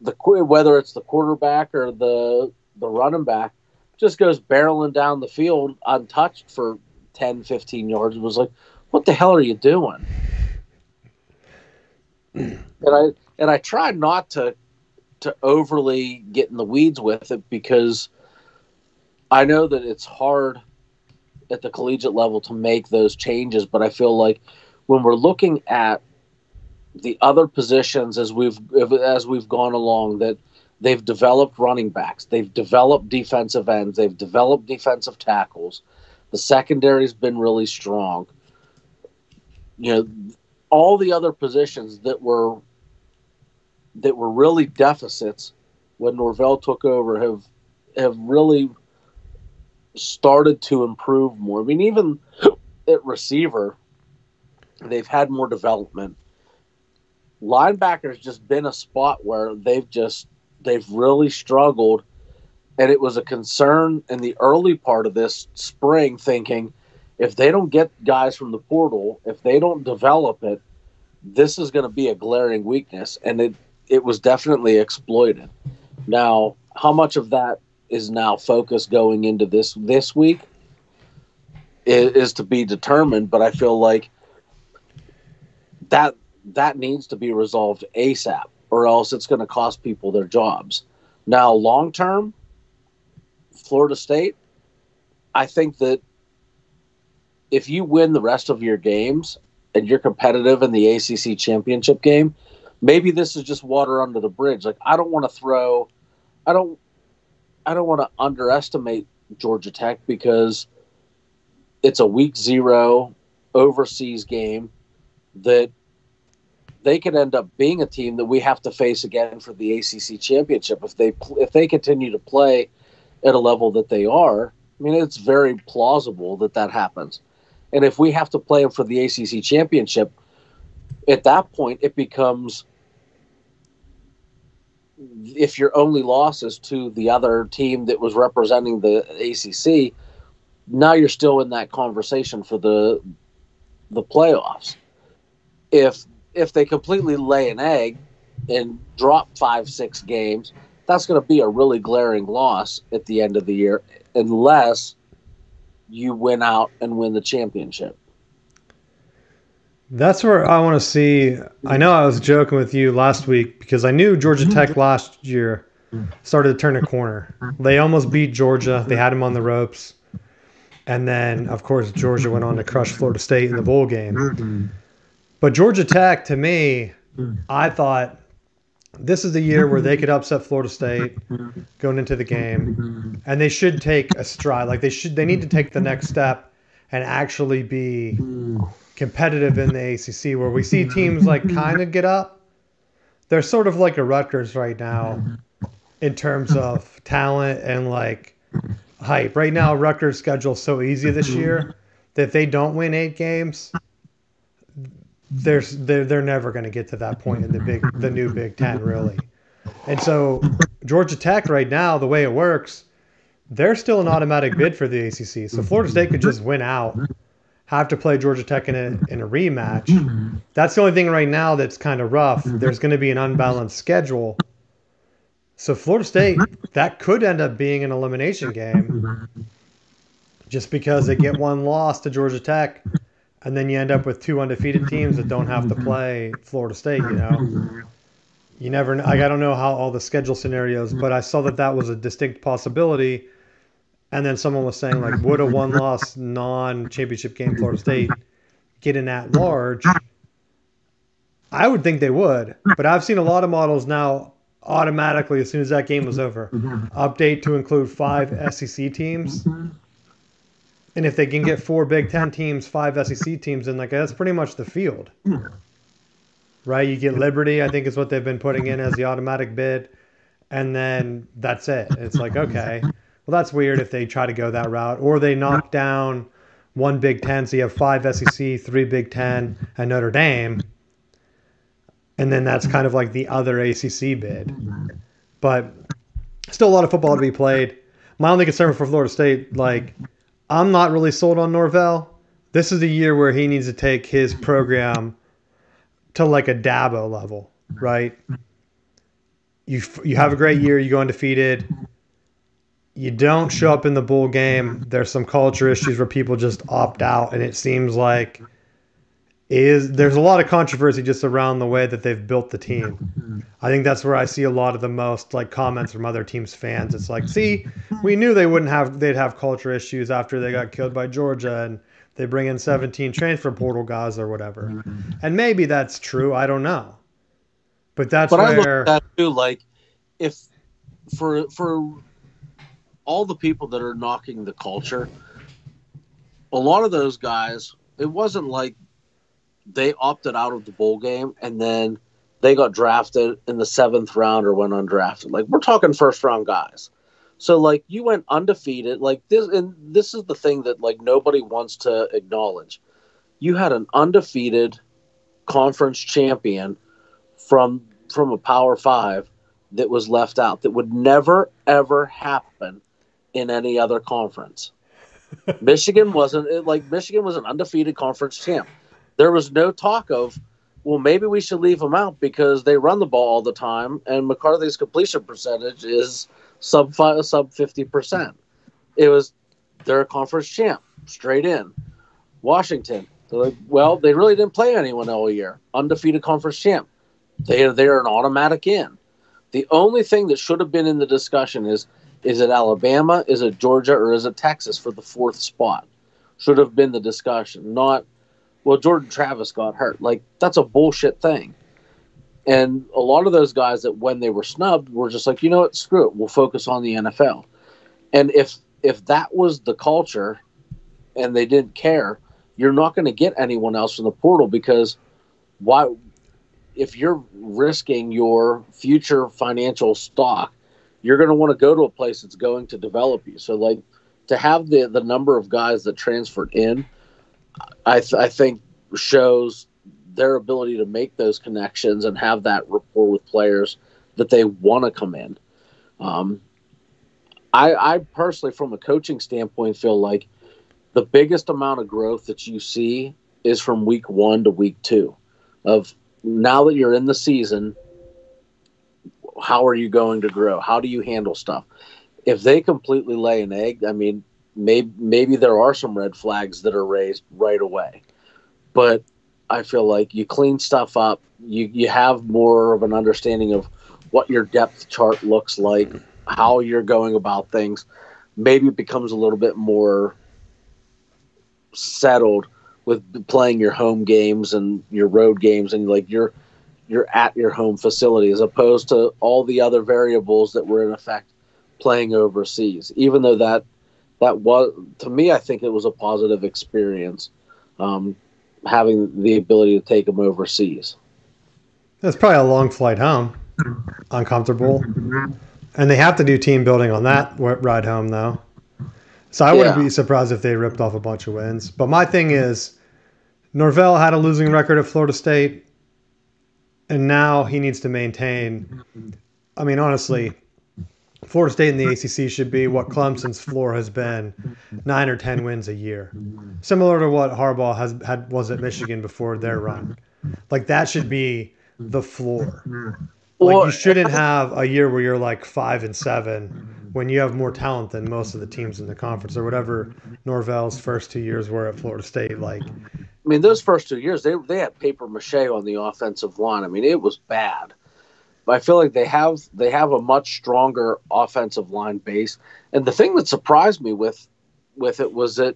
whether it's the quarterback or the running back just goes barreling down the field untouched for 10, 15 yards. It was like, what the hell are you doing? And I try not to overly get in the weeds with it because I know that it's hard at the collegiate level to make those changes, but I feel like when we're looking at the other positions as we've gone along, that they've developed running backs, they've developed defensive ends, they've developed defensive tackles. The secondary's been really strong. You know, all the other positions that were really deficits when Norvell took over have really started to improve more. I mean, even at receiver, they've had more development. Linebacker's just been a spot where they've really struggled, and it was a concern in the early part of this spring, thinking if they don't get guys from the portal, if they don't develop it, this is going to be a glaring weakness, and it was definitely exploited. Now, how much of that is now focused going into this week is to be determined, but I feel like that needs to be resolved ASAP, or else it's going to cost people their jobs. Now, long term, Florida State, I think that if you win the rest of your games and you're competitive in the ACC championship game, maybe this is just water under the bridge. Like, I don't want to underestimate Georgia Tech, because it's a week 0 overseas game that they could end up being a team that we have to face again for the ACC championship if they continue to play at a level that they are. I mean, it's very plausible that happens. And if we have to play them for the ACC championship, at that point it becomes, if your only loss is to the other team that was representing the ACC, now you're still in that conversation for the playoffs. If they completely lay an egg and drop 5-6 games, that's going to be a really glaring loss at the end of the year, unless you win out and win the championship. That's where I want to see. I know I was joking with you last week because I knew Georgia Tech last year started to turn a corner. They almost beat Georgia. They had them on the ropes. And then, of course, Georgia went on to crush Florida State in the bowl game. But Georgia Tech, to me, I thought this is the year where they could upset Florida State going into the game. And they should take a stride. Like, they need to take the next step and actually be competitive in the ACC, where we see teams like kind of get up. They're sort of like a Rutgers right now in terms of talent and like hype. Right now, Rutgers' schedule is so easy this year that if they don't win 8 games, they're never going to get to that point in the new Big Ten, really. And so Georgia Tech right now, the way it works, they're still an automatic bid for the ACC. So Florida State could just win out, have to play Georgia Tech in a rematch. That's the only thing right now that's kind of rough. There's going to be an unbalanced schedule. So Florida State, that could end up being an elimination game just because they get one loss to Georgia Tech, and then you end up with 2 undefeated teams that don't have to play Florida State, you know. You never know. I don't know how all the schedule scenarios, but I saw that was a distinct possibility. And then someone was saying, like, would a one-loss non-championship game Florida State get an at-large? I would think they would. But I've seen a lot of models now automatically, as soon as that game was over, update to include 5 SEC teams. And if they can get 4 Big Ten teams, 5 SEC teams, then like that's pretty much the field. Right? You get Liberty, I think is what they've been putting in as the automatic bid. And then that's it. It's like, okay. Well, that's weird if they try to go that route. Or they knock down 1 Big Ten, so you have 5 SEC, 3 Big Ten, and Notre Dame. And then that's kind of like the other ACC bid. But still a lot of football to be played. My only concern for Florida State, like, I'm not really sold on Norvell. This is the year where he needs to take his program to like a Dabo level, right? You have a great year, you go undefeated. You don't show up in the bowl game. There's some culture issues where people just opt out, and it seems like there's a lot of controversy just around the way that they've built the team. I think that's where I see a lot of the most like comments from other teams' fans. It's like, see, we knew they'd have culture issues after they got killed by Georgia, and they bring in 17 transfer portal guys or whatever. And maybe that's true. I don't know. But that's where I look at that too. Like, if for all the people that are knocking the culture, a lot of those guys, it wasn't like they opted out of the bowl game and then they got drafted in the 7th round or went undrafted. Like, we're talking first round guys. So like, you went undefeated like this. And this is the thing that like nobody wants to acknowledge. You had an undefeated conference champion from a Power 5 that was left out, that would never, ever happen in any other conference. Michigan was an undefeated conference champ. There was no talk of well, maybe we should leave them out because they run the ball all the time, and McCarthy's completion percentage is sub 50%. It was they're a conference champ, straight in. Washington, they're like, well, they really didn't play anyone all year. Undefeated conference champ. They're an automatic in. The only thing that should have been in the discussion is it Alabama, is it Georgia, or is it Texas for the 4th spot? Should have been the discussion, not, well, Jordan Travis got hurt. Like, that's a bullshit thing. And a lot of those guys that when they were snubbed were just like, you know what, screw it, we'll focus on the NFL. And if that was the culture and they didn't care, you're not going to get anyone else from the portal because why? If you're risking your future financial stock, you're going to want to go to a place that's going to develop you. So, like, to have the number of guys that transferred in, I think shows their ability to make those connections and have that rapport with players that they want to come in. I personally, from a coaching standpoint, feel like the biggest amount of growth that you see is from week 1 to week 2 of now that you're in the season, how are you going to grow? How do you handle stuff? If they completely lay an egg, I mean, maybe there are some red flags that are raised right away. But I feel like you clean stuff up. You have more of an understanding of what your depth chart looks like, how you're going about things. Maybe it becomes a little bit more settled with playing your home games and your road games, and like you're at your home facility as opposed to all the other variables that were in effect playing overseas. Even though that was, to me, I think it was a positive experience, having the ability to take them overseas. That's probably a long flight home, uncomfortable, and they have to do team building on that ride home though. So I wouldn't be surprised if they ripped off a bunch of wins. But my thing is, Norvell had a losing record at Florida State, and now he needs to maintain. I mean, honestly, Florida State in the ACC should be what Clemson's floor has been, 9 or 10 wins a year, similar to what Harbaugh was at Michigan before their run. Like, that should be the floor. Like, you shouldn't have a year where you're like 5-7 when you have more talent than most of the teams in the conference, or whatever Norvell's first 2 years were at Florida State. Like, I mean, those first 2 years, they had paper mache on the offensive line. I mean, it was bad. But I feel like they have a much stronger offensive line base. And the thing that surprised me with it was that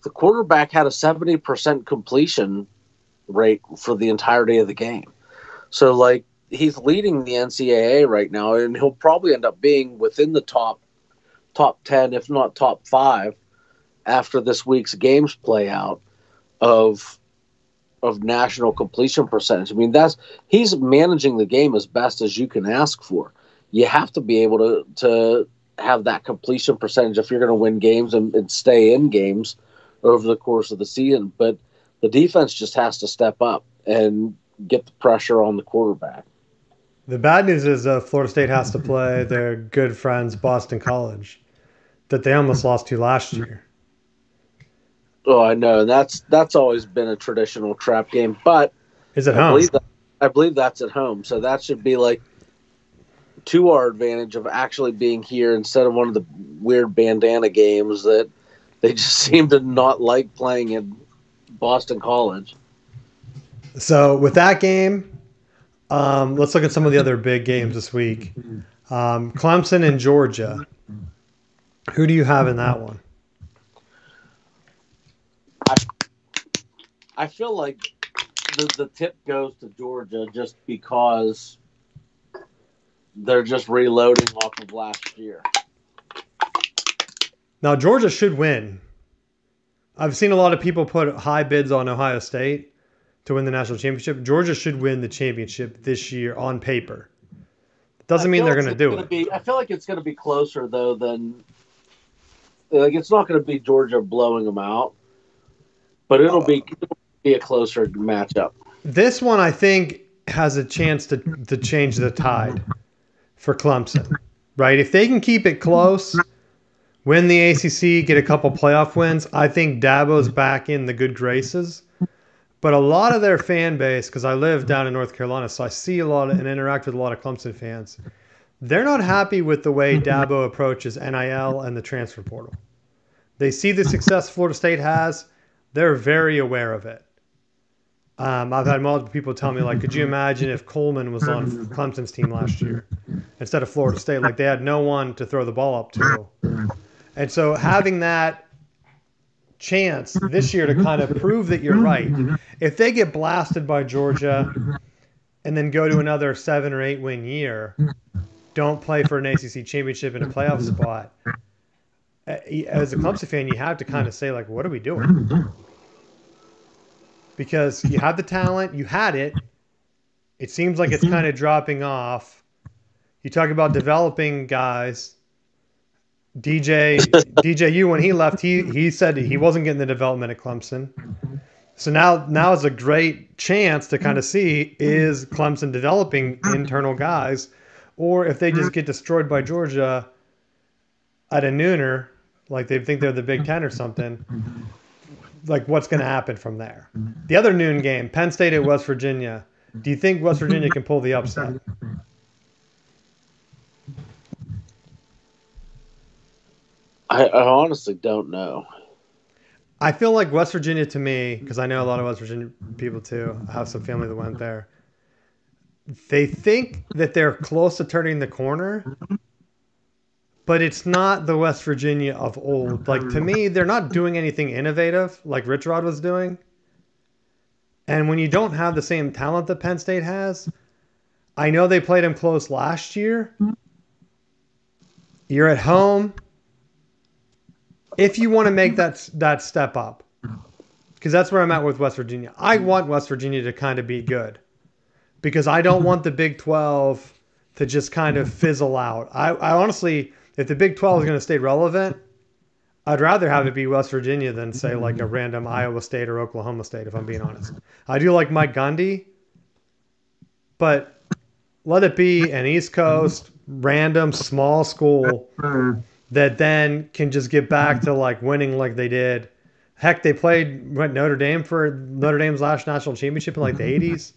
the quarterback had a 70% completion rate for the entirety of the game. So, like, he's leading the NCAA right now, and he'll probably end up being within the top 10, if not top 5, after this week's games play out of national completion percentage. I mean, he's managing the game as best as you can ask for. You have to be able to have that completion percentage if you're going to win games and stay in games over the course of the season. But the defense just has to step up and get the pressure on the quarterback. The bad news is Florida State has to play their good friends Boston College, that they almost lost to last year. Oh, I know. That's always been a traditional trap game, but is it home? I believe that's at home, so that should be like to our advantage of actually being here instead of one of the weird bandana games that they just seem to not like playing in Boston College. So with that game, let's look at some of the other big games this week. Clemson and Georgia. Who do you have in that one? I feel like the tip goes to Georgia just because they're just reloading off of last year. Now, Georgia should win. I've seen a lot of people put high bids on Ohio State to win the national championship. Georgia should win the championship this year on paper. Doesn't mean they're going to do it. I feel like it's going to be closer, though, than – like, it's not going to be Georgia blowing them out, but it'll be a closer matchup. This one, I think, has a chance to change the tide for Clemson, right? If they can keep it close, win the ACC, get a couple playoff wins, I think Dabo's back in the good graces. But a lot of their fan base, because I live down in North Carolina, so I see a lot and interact with a lot of Clemson fans. They're not happy with the way Dabo approaches NIL and the transfer portal. They see the success Florida State has. They're very aware of it. I've had multiple people tell me, like, could you imagine if Coleman was on Clemson's team last year instead of Florida State? Like, they had no one to throw the ball up to. And so having that chance this year to kind of prove that you're right. If they get blasted by Georgia and then go to another 7 or 8 win year, don't play for an ACC championship and a playoff spot, as a Clemson fan, you have to kind of say, like, what are we doing? Because you have the talent, you had it. It seems like it's kind of dropping off. You talk about developing guys. DJU, when he left, he said he wasn't getting the development at Clemson. So now is a great chance to kind of see, is Clemson developing internal guys, or if they just get destroyed by Georgia at a nooner, like they think they're the Big Ten or something, like what's going to happen from there? The other noon game, Penn State at West Virginia. Do you think West Virginia can pull the upset? I honestly don't know. I feel like West Virginia, to me, because I know a lot of West Virginia people too. I have some family that went there. They think that they're close to turning the corner, but it's not the West Virginia of old. Like, to me, they're not doing anything innovative like Rich Rod was doing. And when you don't have the same talent that Penn State has, I know they played them close last year. You're at home. If you want to make that step up, because that's where I'm at with West Virginia. I want West Virginia to kind of be good, because I don't want the Big 12 to just kind of fizzle out. I honestly, if the Big 12 is going to stay relevant, I'd rather have it be West Virginia than, say, like a random Iowa State or Oklahoma State, if I'm being honest. I do like Mike Gundy, but let it be an East Coast, random, small school that then can just get back to like winning like they did. Heck, they played Notre Dame for Notre Dame's last national championship in like the 80s.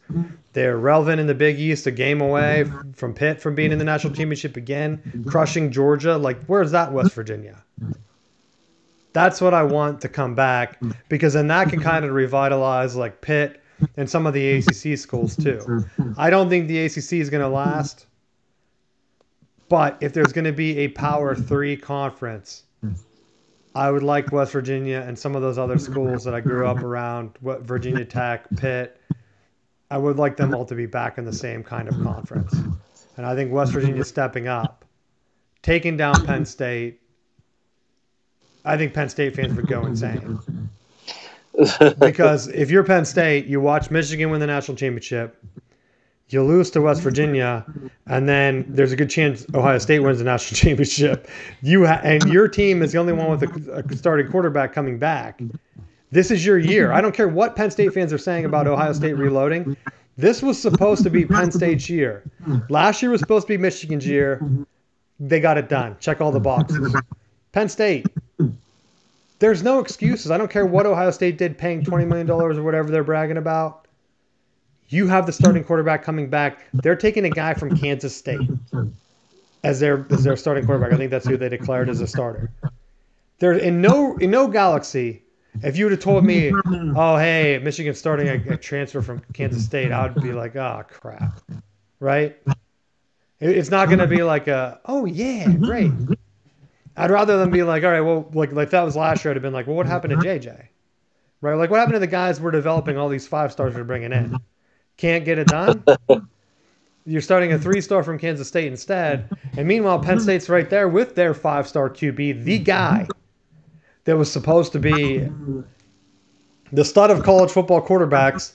They're relevant in the Big East, a game away from Pitt from being in the national championship again, crushing Georgia. Like, where's that West Virginia? That's what I want to come back, because then that can kind of revitalize like Pitt and some of the ACC schools too. I don't think the ACC is going to last. But if there's going to be a Power 3 conference, I would like West Virginia and some of those other schools that I grew up around, Virginia Tech, Pitt, I would like them all to be back in the same kind of conference. And I think West Virginia stepping up, taking down Penn State. I think Penn State fans would go insane. Because if you're Penn State, you watch Michigan win the national championship, you lose to West Virginia, and then there's a good chance Ohio State wins the national championship. And your team is the only one with a starting quarterback coming back. This is your year. I don't care what Penn State fans are saying about Ohio State reloading. This was supposed to be Penn State's year. Last year was supposed to be Michigan's year. They got it done. Check all the boxes. Penn State. There's no excuses. I don't care what Ohio State did paying $20 million or whatever they're bragging about. You have the starting quarterback coming back. They're taking a guy from Kansas State as their starting quarterback. I think that's who they declared as a starter. There in no galaxy, if you would have told me, oh hey, Michigan's starting a transfer from Kansas State, I would be like, oh crap, right? It's not going to be like oh yeah, great. I'd rather than be like, all right, well, like that was last year. I'd have been like, well, what happened to JJ? Right? Like, what happened to the guys we're developing all these 5-stars we're bringing in? Can't get it done? You're starting a 3-star from Kansas State instead. And meanwhile, Penn State's right there with their 5-star QB, the guy that was supposed to be the stud of college football quarterbacks.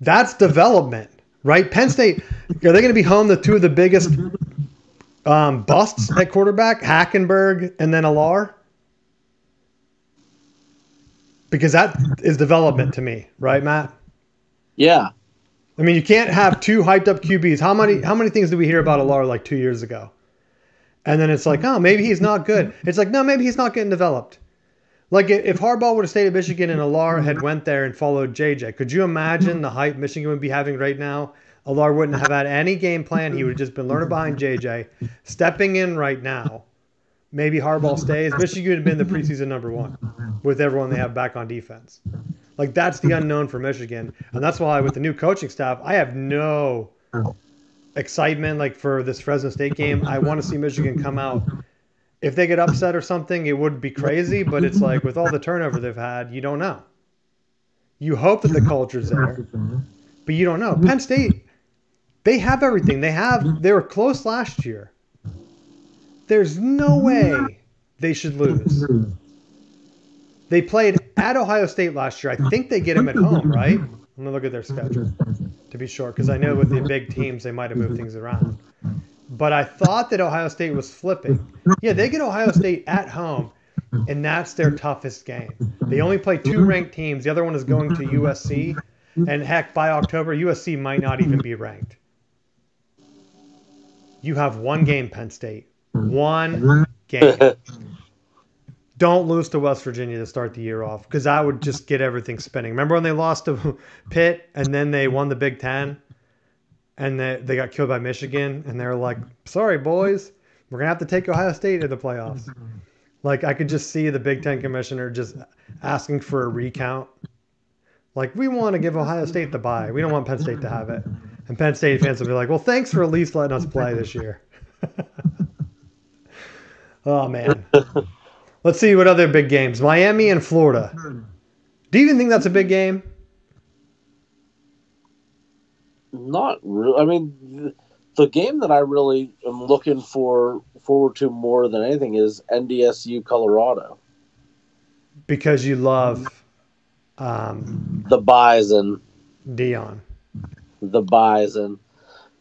That's development, right? Penn State, are they going to be home to two of the biggest busts at quarterback, Hackenberg and then Alar? Because that is development to me, right, Matt? Yeah. I mean, you can't have two hyped up QBs. How many things did we hear about Alar like 2 years ago? And then it's like, oh, maybe he's not good. It's like, no, maybe he's not getting developed. Like if Harbaugh would have stayed at Michigan and Alar had went there and followed JJ, could you imagine the hype Michigan would be having right now? Alar wouldn't have had any game plan. He would have just been learning behind JJ, stepping in right now. Maybe Harbaugh stays. Michigan would have been the preseason #1 with everyone they have back on defense. Like that's the unknown for Michigan, and that's why with the new coaching staff, I have no excitement like for this Fresno State game. I want to see Michigan come out. If they get upset or something, it would be crazy, but it's like with all the turnover they've had, you don't know. You hope that the culture's there, but you don't know. Penn State, they have everything. They were close last year. There's no way they should lose. They played at Ohio State last year. I think they get them at home, right? I'm going to look at their schedule to be sure, because I know with the big teams, they might have moved things around. But I thought that Ohio State was flipping. Yeah, they get Ohio State at home, and that's their toughest game. They only play 2 ranked teams. The other one is going to USC. And heck, by October, USC might not even be ranked. You have one game, Penn State. One game. Don't lose to West Virginia to start the year off, because that would just get everything spinning. Remember when they lost to Pitt and then they won the Big Ten? And they got killed by Michigan, and they're like, sorry, boys, we're going to have to take Ohio State to the playoffs. Like, I could just see the Big Ten commissioner just asking for a recount. Like, we want to give Ohio State the bye. We don't want Penn State to have it. And Penn State fans will be like, well, thanks for at least letting us play this year. Oh, man. Let's see what other big games. Miami and Florida. Do you even think that's a big game? Not really. I mean, the game that I really am looking forward to more than anything is NDSU Colorado. Because you love the Bison. Dion. The Bison.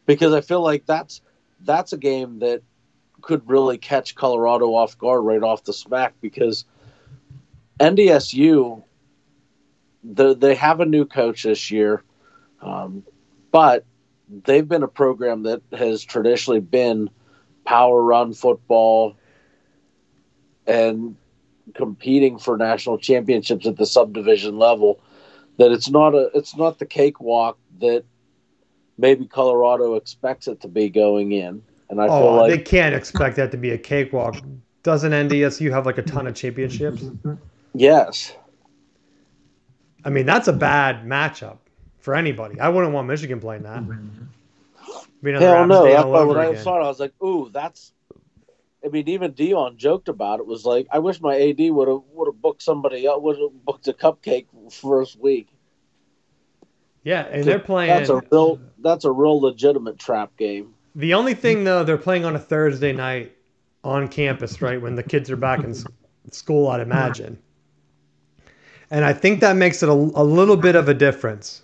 Because I feel like that's a game that could really catch Colorado off guard right off the smack, because NDSU, they have a new coach this year. But they've been a program that has traditionally been power run football and competing for national championships at the subdivision level. That it's not the cakewalk that maybe Colorado expects it to be going in. And I feel like they can't expect that to be a cakewalk. Doesn't NDSU have like a ton of championships? Yes. I mean, that's a bad matchup for anybody. I wouldn't want Michigan playing that. Hell no. That's why when I saw it, I was like, ooh, that's... I mean, even Dion joked about it. Was like, I wish my AD would have booked somebody else, would have booked a cupcake first week. Yeah, and they're playing... That's a real legitimate trap game. The only thing, though, they're playing on a Thursday night on campus, right, when the kids are back in school, I'd imagine. And I think that makes it a little bit of a difference.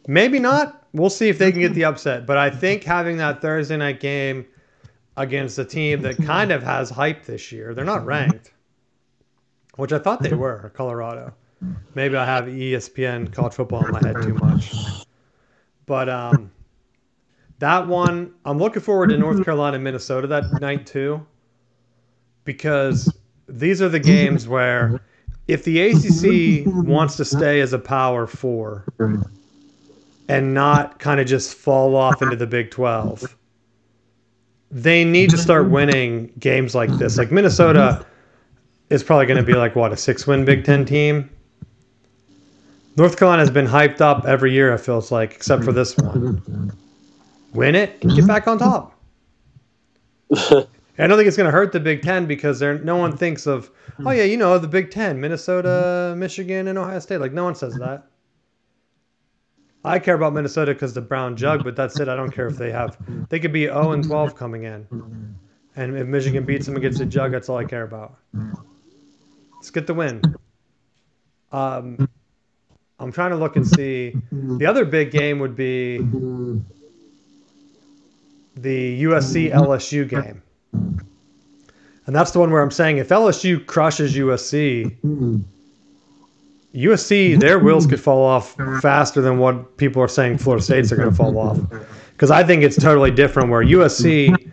Maybe not. We'll see if they can get the upset. But I think having that Thursday night game against a team that kind of has hype this year, they're not ranked, which I thought they were, Colorado. Maybe I have ESPN college football in my head too much. But that one, I'm looking forward to North Carolina and Minnesota that night too, because these are the games where if the ACC wants to stay as a Power 4 and not kind of just fall off into the Big 12, they need to start winning games like this. Like Minnesota is probably going to be like, what, a 6-win Big Ten team? North Carolina has been hyped up every year, it feels like, except for this one. Win it and get back on top. I don't think it's going to hurt the Big Ten because no one thinks of, oh yeah, the Big Ten, Minnesota, Michigan, and Ohio State. Like, no one says that. I care about Minnesota because the brown jug, but that's it. I don't care if they could be 0-12 coming in. And if Michigan beats them against the jug, that's all I care about. Let's get the win. I'm trying to look and see. The other big game would be the USC LSU game. And that's the one where I'm saying if LSU crushes USC, their wheels could fall off faster than what people are saying Florida State's are going to fall off. Because I think it's totally different where USC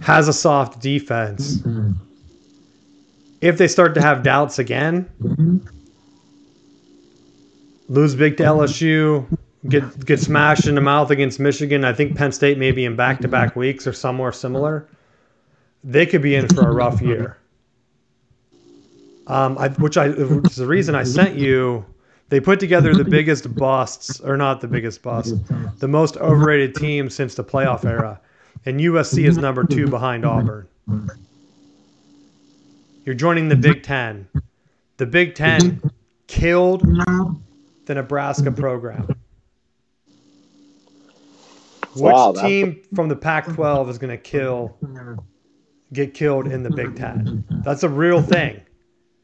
has a soft defense if they start to have doubts again, lose big to LSU, get smashed in the mouth against Michigan. I think Penn State may be in back-to-back weeks or somewhere similar. They could be in for a rough year. Which is the reason I sent you. They put together the biggest busts, or not the biggest bust, the most overrated team since the playoff era. And USC is number 2 behind Auburn. You're joining the Big Ten. The Big Ten killed the Nebraska program. Which team from the Pac-12 is going to get killed in the Big Ten? That's a real thing.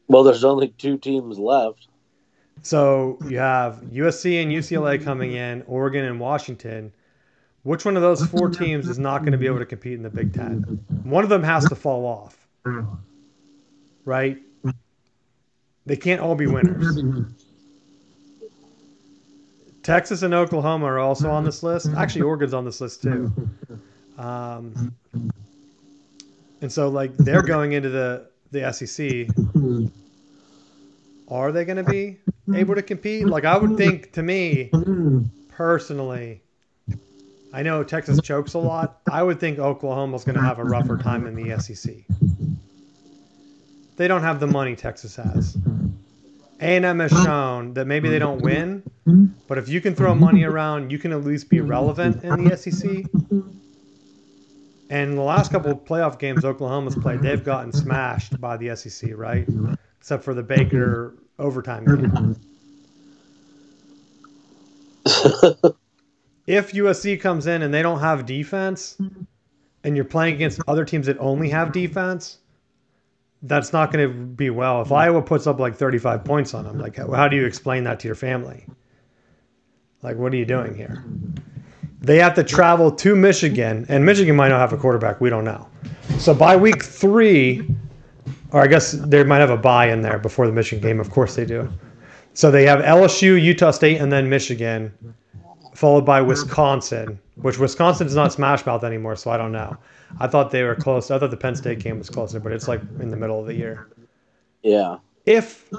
Well, there's only 2 teams left. So you have USC and UCLA coming in, Oregon and Washington. Which one of those 4 teams is not going to be able to compete in the Big Ten? One of them has to fall off. Right? They can't all be winners. Texas and Oklahoma are also on this list. Actually, Oregon's on this list too. And so, like, they're going into the SEC. Are they going to be able to compete? Like, I would think, to me, personally, I know Texas chokes a lot. I would think Oklahoma's going to have a rougher time in the SEC. They don't have the money Texas has. A&M has shown that maybe they don't win, but if you can throw money around, you can at least be relevant in the SEC. And the last couple of playoff games Oklahoma's played, they've gotten smashed by the SEC, right? Except for the Baker overtime game. If USC comes in and they don't have defense, and you're playing against other teams that only have defense, that's not going to be well. If Iowa puts up like 35 points on them, like, how do you explain that to your family? Like, what are you doing here? They have to travel to Michigan, and Michigan might not have a quarterback. We don't know. So by week 3, or I guess they might have a bye in there before the Michigan game. Of course they do. So they have LSU, Utah State, and then Michigan, followed by Wisconsin, which Wisconsin is not Smash Mouth anymore, so I don't know. I thought they were close. I thought the Penn State game was closer, but it's like in the middle of the year. Yeah. If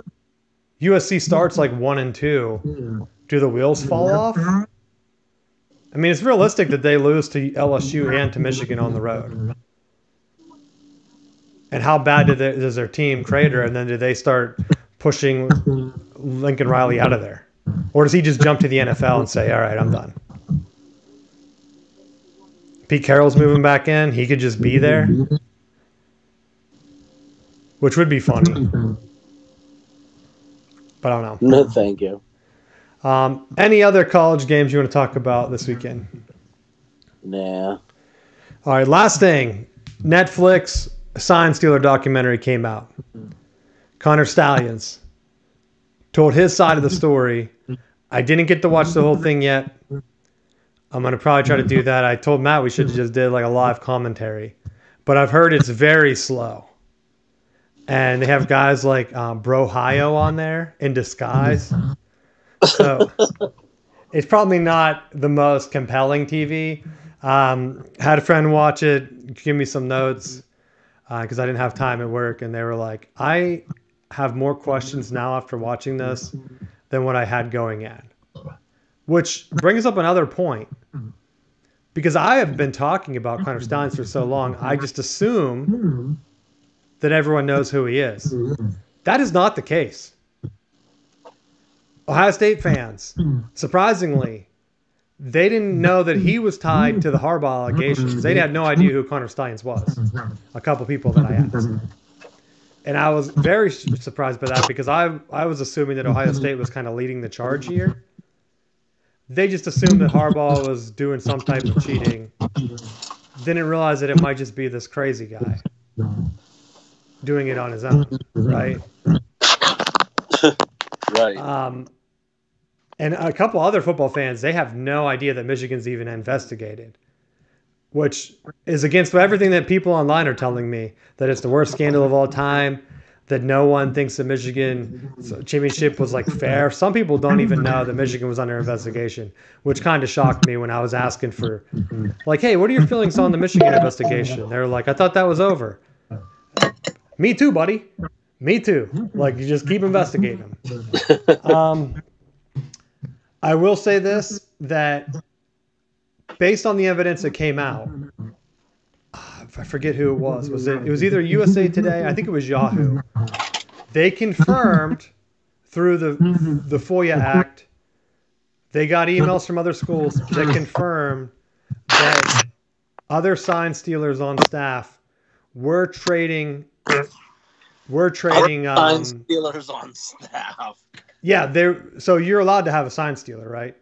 USC starts like 1-2, do the wheels fall off? I mean, it's realistic that they lose to LSU and to Michigan on the road. And how bad does their team crater, and then do they start pushing Lincoln Riley out of there? Or does he just jump to the NFL and say, all right, I'm done? Pete Carroll's moving back in. He could just be there, which would be funny. But I don't know. No, thank you. Any other college games you want to talk about this weekend? Nah. All right, last thing. Netflix Sign Stealer documentary came out. Connor Stalions told his side of the story. I didn't get to watch the whole thing yet. I'm going to probably try to do that. I told Matt we should have just did like a live commentary. But I've heard it's very slow. And they have guys like Brohio on there in disguise. So it's probably not the most compelling TV. Had a friend watch it, give me some notes because I didn't have time at work. And they were like, I have more questions now after watching this than what I had going in. Which brings up another point. Because I have been talking about Connor Stalions for so long, I just assume that everyone knows who he is. That is not the case. Ohio State fans, surprisingly, they didn't know that he was tied to the Harbaugh allegations. They had no idea who Connor Stalions was. A couple people that I asked. And I was very surprised by that because I was assuming that Ohio State was kind of leading the charge here. They just assumed that Harbaugh was doing some type of cheating. Didn't realize that it might just be this crazy guy doing it on his own, right? Right. And a couple other football fans, they have no idea that Michigan's even investigated, which is against everything that people online are telling me, that it's the worst scandal of all time, that no one thinks the Michigan championship was like fair. Some people don't even know that Michigan was under investigation, which kind of shocked me when I was asking for, like, hey, what are your feelings on the Michigan investigation? They were like, I thought that was over. Me too, buddy. Me too. Like, you just keep investigating them. I will say this, that based on the evidence that came out, I forget who it was. It was either USA Today, I think it was Yahoo. They confirmed through the FOIA Act, they got emails from other schools that confirmed that other sign stealers on staff were trading sign stealers on staff. Yeah, so you're allowed to have a sign stealer, right?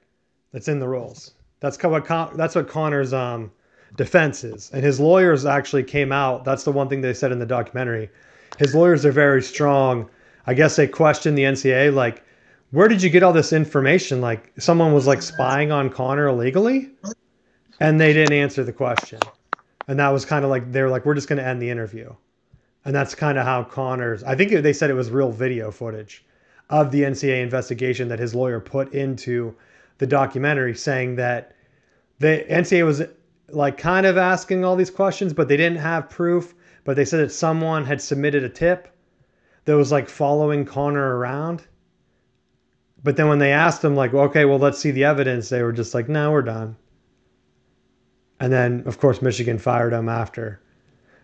That's in the rules. That's what Connor's defense is. And his lawyers actually came out. That's the one thing they said in the documentary. His lawyers are very strong. I guess they questioned the NCAA, like, where did you get all this information? Like, someone was like spying on Connor illegally, and they didn't answer the question. And that was kind of like, they're like, we're just going to end the interview. And that's kind of how Connor's, I think they said it was real video footage of the NCAA investigation that his lawyer put into the documentary, saying that the NCAA was like kind of asking all these questions, but they didn't have proof. But they said that someone had submitted a tip that was like following Connor around. But then when they asked him, like, okay, well, let's see the evidence, they were just like, no, we're done. And then, of course, Michigan fired him after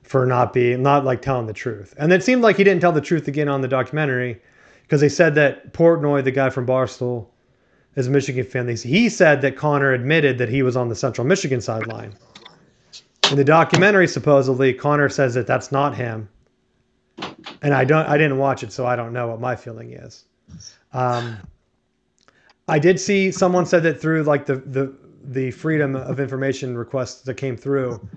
for not like telling the truth. And it seemed like he didn't tell the truth again on the documentary, because they said that Portnoy, the guy from Barstool, is a Michigan fan. He said that Connor admitted that he was on the Central Michigan sideline. In the documentary, supposedly, Connor says that that's not him. And I didn't watch it, so I don't know what my feeling is. I did see someone said that through like the Freedom of Information requests that came through.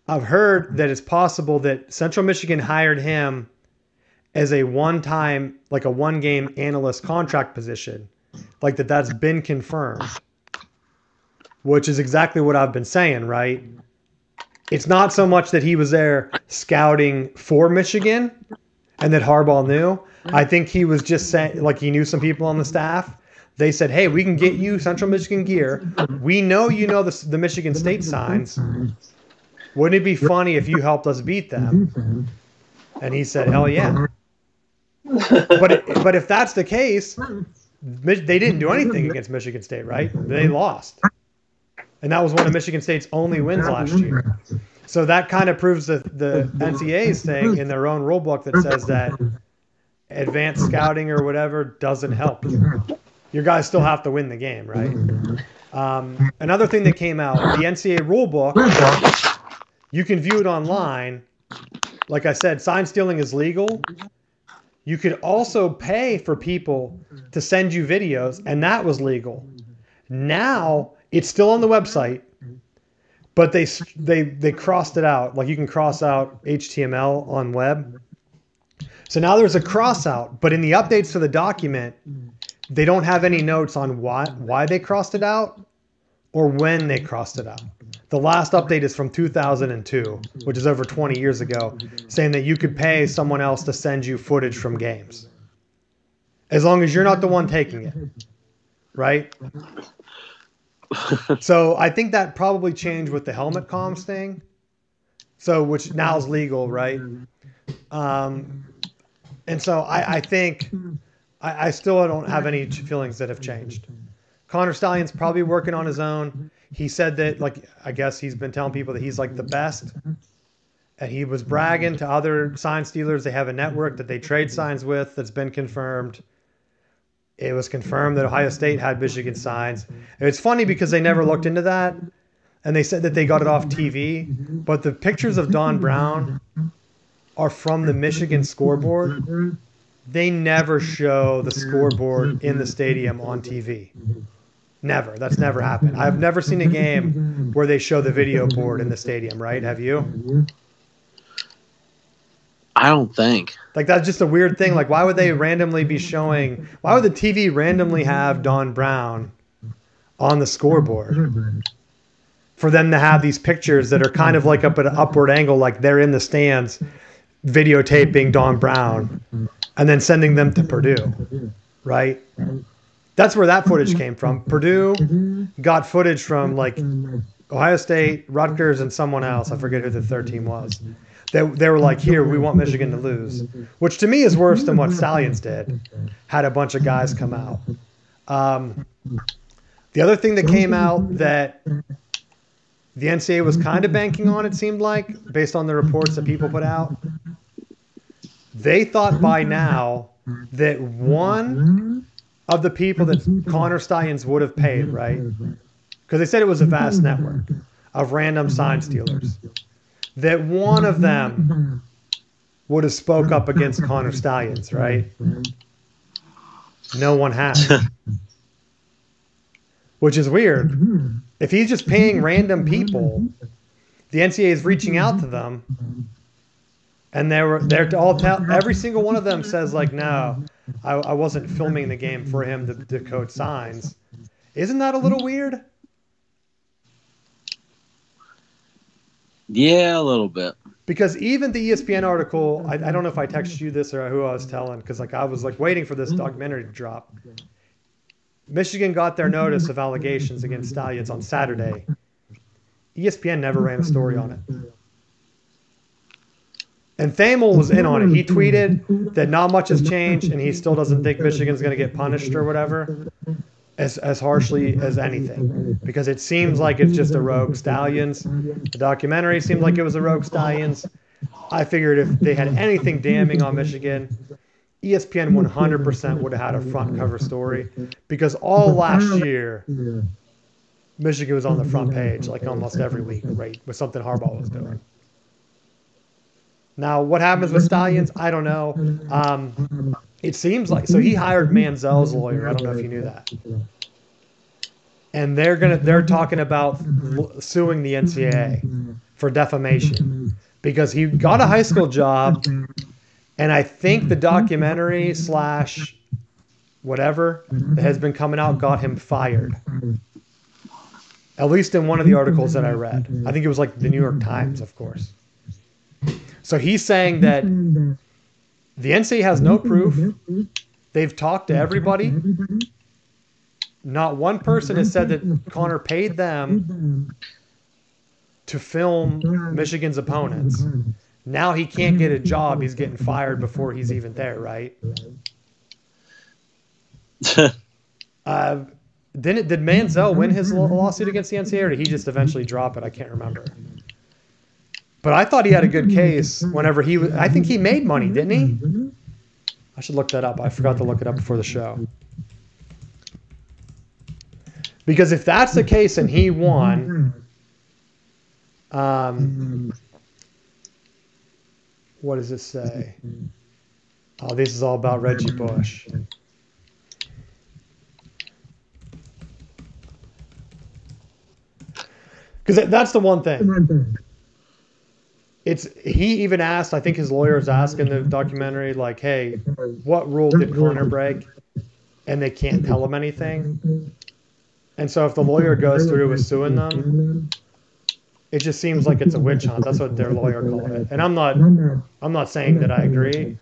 I've heard that it's possible that Central Michigan hired him as a one-time, like a one-game analyst contract position, like that's been confirmed, which is exactly what I've been saying, right? It's not so much that he was there scouting for Michigan and that Harbaugh knew. I think he was just saying, like, he knew some people on the staff. They said, hey, we can get you Central Michigan gear. We know you know the Michigan State signs. Wouldn't it be funny if you helped us beat them? And he said, hell yeah. But if that's the case, they didn't do anything against Michigan State, right? They lost. And that was one of Michigan State's only wins last year. So that kind of proves the NCAA's thing in their own rule book that says that advanced scouting or whatever doesn't help you. Your guys still have to win the game, right? Another thing that came out, the NCAA rule book, you can view it online. Like I said, sign stealing is legal. You could also pay for people to send you videos, and that was legal. Now it's still on the website, but they crossed it out. Like, you can cross out HTML on web. So now there's a cross out, but in the updates to the document, they don't have any notes on why they crossed it out or when they crossed it out. The last update is from 2002, which is over 20 years ago, saying that you could pay someone else to send you footage from games, as long as you're not the one taking it, right? So I think that probably changed with the helmet comms thing, so which now is legal, right? And so I think I still don't have any feelings that have changed. Connor Stalions probably working on his own. He said that, like, I guess he's been telling people that he's like the best. And he was bragging to other sign stealers. They have a network that they trade signs with that's been confirmed. It was confirmed that Ohio State had Michigan signs. And it's funny because they never looked into that. And they said that they got it off TV. But the pictures of Don Brown are from the Michigan scoreboard. They never show the scoreboard in the stadium on TV. Never. That's never happened. I've never seen a game where they show the video board in the stadium, right? Have you? I don't think. Like, that's just a weird thing. Like, why would they randomly be showing... Why would the TV randomly have Don Brown on the scoreboard? For them to have these pictures that are kind of like up at an upward angle, like they're in the stands videotaping Don Brown and then sending them to Purdue, right? That's where that footage came from. Purdue got footage from, like, Ohio State, Rutgers, and someone else. I forget who the third team was. They were like, here, we want Michigan to lose, which to me is worse than what Stalions did. Had a bunch of guys come out. The other thing that came out that the NCAA was kind of banking on, it seemed like, based on the reports that people put out, they thought by now that one of the people that Connor Stalions would have paid, right? Because they said it was a vast network of random sign stealers, that one of them would have spoke up against Connor Stalions, right? No one has. Which is weird. If he's just paying random people, the NCAA is reaching out to them, and they're all every single one of them says like, no, I wasn't filming the game for him to decode signs. Isn't that a little weird? Yeah, a little bit. Because even the ESPN article, I don't know if I texted you this or who I was telling, because like I was like waiting for this documentary to drop. Michigan got their notice of allegations against Stalions on Saturday. ESPN never ran a story on it. And Thamel was in on it. He tweeted that not much has changed, and he still doesn't think Michigan's going to get punished or whatever as harshly as anything. Because it seems like it's just a rogue Stalions. The documentary seemed like it was a rogue Stalions. I figured if they had anything damning on Michigan, ESPN 100% would have had a front cover story, because all last year, Michigan was on the front page like almost every week, right, with something Harbaugh was doing. Now, what happens with Stalions, I don't know. It seems like, so he hired Manziel's lawyer. I don't know if you knew that. And they're talking about suing the NCAA for defamation, because he got a high school job. And I think the documentary / whatever that has been coming out got him fired. At least in one of the articles that I read. I think it was like the New York Times, of course. So he's saying that the NCAA has no proof. They've talked to everybody. Not one person has said that Connor paid them to film Michigan's opponents. Now he can't get a job. He's getting fired before he's even there, right? Did Manziel win his lawsuit against the NCAA, or did he just eventually drop it? I can't remember. But I thought he had a good case whenever he was. I think he made money, didn't he? I should look that up. I forgot to look it up before the show. Because if that's the case and he won, what does it say? Oh, this is all about Reggie Bush. Because that's the one thing. He even asked, I think his lawyers asked in the documentary, like, hey, what rule did Connor break? And they can't tell him anything. And so if the lawyer goes through with suing them, it just seems like it's a witch hunt. That's what their lawyer called it. And I'm not saying that I agree,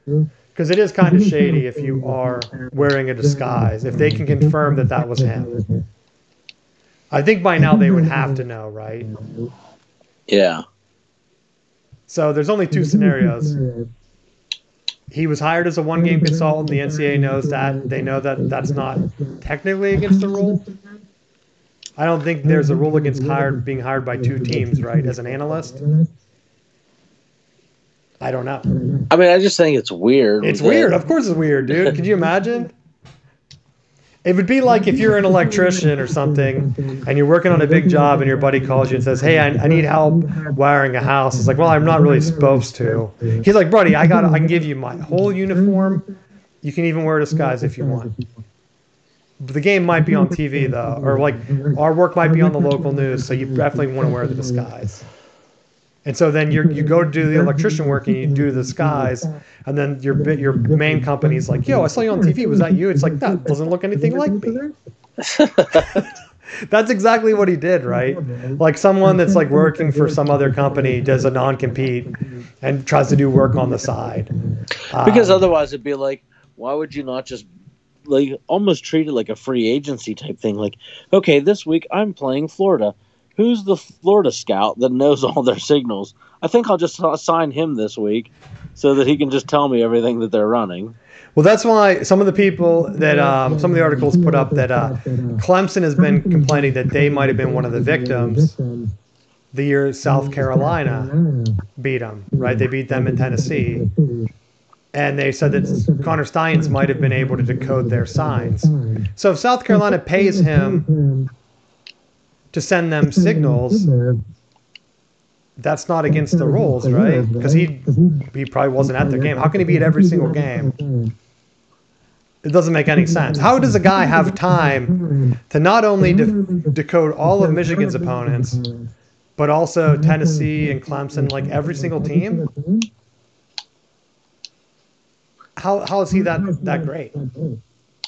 because it is kind of shady if you are wearing a disguise. If they can confirm that that was him, I think by now they would have to know, right? Yeah. So there's only two scenarios. He was hired as a one-game consultant. The NCAA knows that. They know that that's not technically against the rule. I don't think there's a rule against being hired by two teams, right, as an analyst. I don't know. I mean, I just think it's weird. It's weird. Of course it's weird, dude. Could you imagine? It would be like if you're an electrician or something and you're working on a big job and your buddy calls you and says, hey, I need help wiring a house. It's like, well, I'm not really supposed to. He's like, buddy, I can give you my whole uniform. You can even wear a disguise if you want. But the game might be on TV, though. Or, like, our work might be on the local news, so you definitely want to wear the disguise. And so then you go to do the electrician work and you do the disguise, and then your main company's like, yo, I saw you on TV. Was that you? It's like, that doesn't look anything like me. That's exactly what he did, right? Like someone that's like working for some other company does a non-compete and tries to do work on the side. Because otherwise it'd be like, why would you not just like almost treat it like a free agency type thing? Like, okay, this week I'm playing Florida. who's the Florida scout that knows all their signals? I think I'll just assign him this week so that he can just tell me everything that they're running. Well, that's why some of the people that some of the articles put up that Clemson has been complaining that they might have been one of the victims the year South Carolina beat them, right? They beat them in Tennessee. And they said that Connor Stalions might have been able to decode their signs. So if South Carolina pays him to send them signals, that's not against the rules, right? Because he probably wasn't at the game. How can he be at every single game? It doesn't make any sense. How does a guy have time to not only decode all of Michigan's opponents, but also Tennessee and Clemson, like every single team? How is he that great?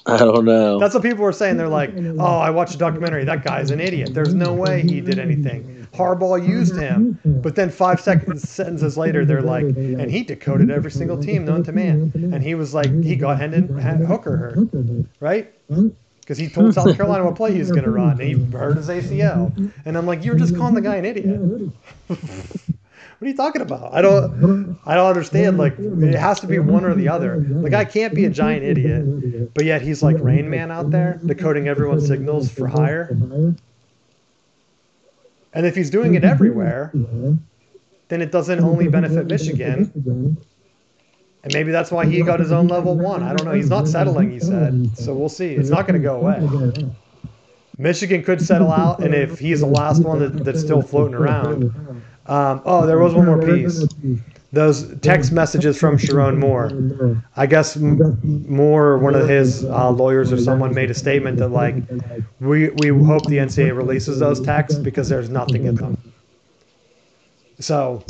I don't know. That's what people were saying. They're like, oh, I watched a documentary. That guy's an idiot. There's no way he did anything. Harbaugh used him. But then 5 sentences later, they're like, and he decoded every single team known to man. And he was like, he got Hooker hurt, right? Because he told South Carolina what play he was going to run. And he hurt his ACL. And I'm like, you were just calling the guy an idiot. What are you talking about? I don't understand. Like, it has to be one or the other. The guy can't be a giant idiot, but yet he's like Rain Man out there, decoding everyone's signals for hire. And if he's doing it everywhere, then it doesn't only benefit Michigan. And maybe that's why he got his own level 1. I don't know. He's not settling, he said. So we'll see. It's not going to go away. Michigan could settle out, and if he's the last one that's still floating around. There was one more piece. Those text messages from Sharon Moore. I guess Moore, one of his lawyers or someone, made a statement that, like, we hope the NCAA releases those texts because there's nothing in them. So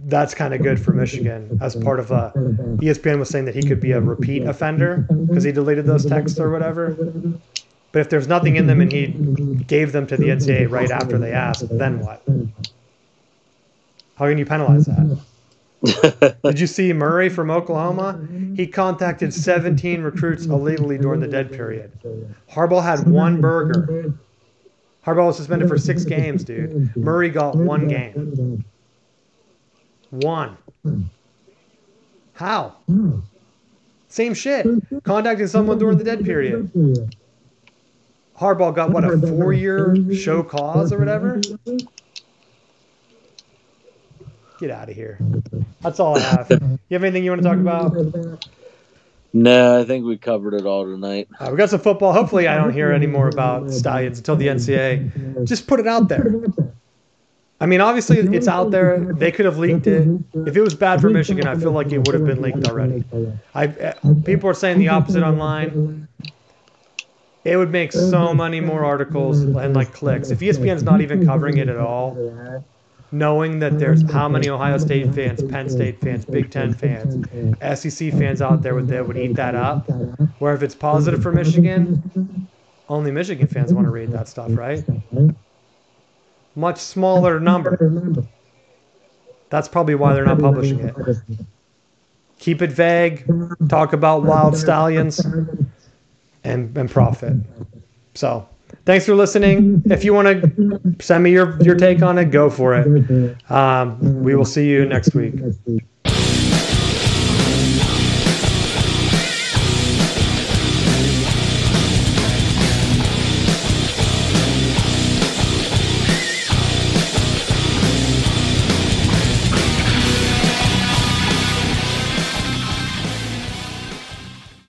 that's kind of good for Michigan. As part of ESPN was saying that he could be a repeat offender because he deleted those texts or whatever. But if there's nothing in them and he gave them to the NCAA right after they asked, then what? How can you penalize that? Did you see Murray from Oklahoma? He contacted 17 recruits illegally during the dead period. Harbaugh had 1 burger. Harbaugh was suspended for 6 games, dude. Murray got 1 game. 1. How? Same shit. Contacting someone during the dead period. Harbaugh got, what, a 4-year show cause or whatever? Get out of here. That's all I have. You have anything you want to talk about? No, I think we covered it all tonight. We got some football. Hopefully I don't hear any more about Stalions until the NCAA. Just put it out there. I mean, obviously it's out there. They could have leaked it. If it was bad for Michigan, I feel like it would have been leaked already. People are saying the opposite online. It would make so many more articles and like clicks. If ESPN's not even covering it at all, knowing that there's how many Ohio State fans, Penn State fans, Big Ten fans, SEC fans out there that would eat that up, where if it's positive for Michigan, only Michigan fans want to read that stuff, right? Much smaller number. That's probably why they're not publishing it. Keep it vague, talk about wild stallions, and profit. So thanks for listening. If you want to send me your take on it, go for it. We will see you next week.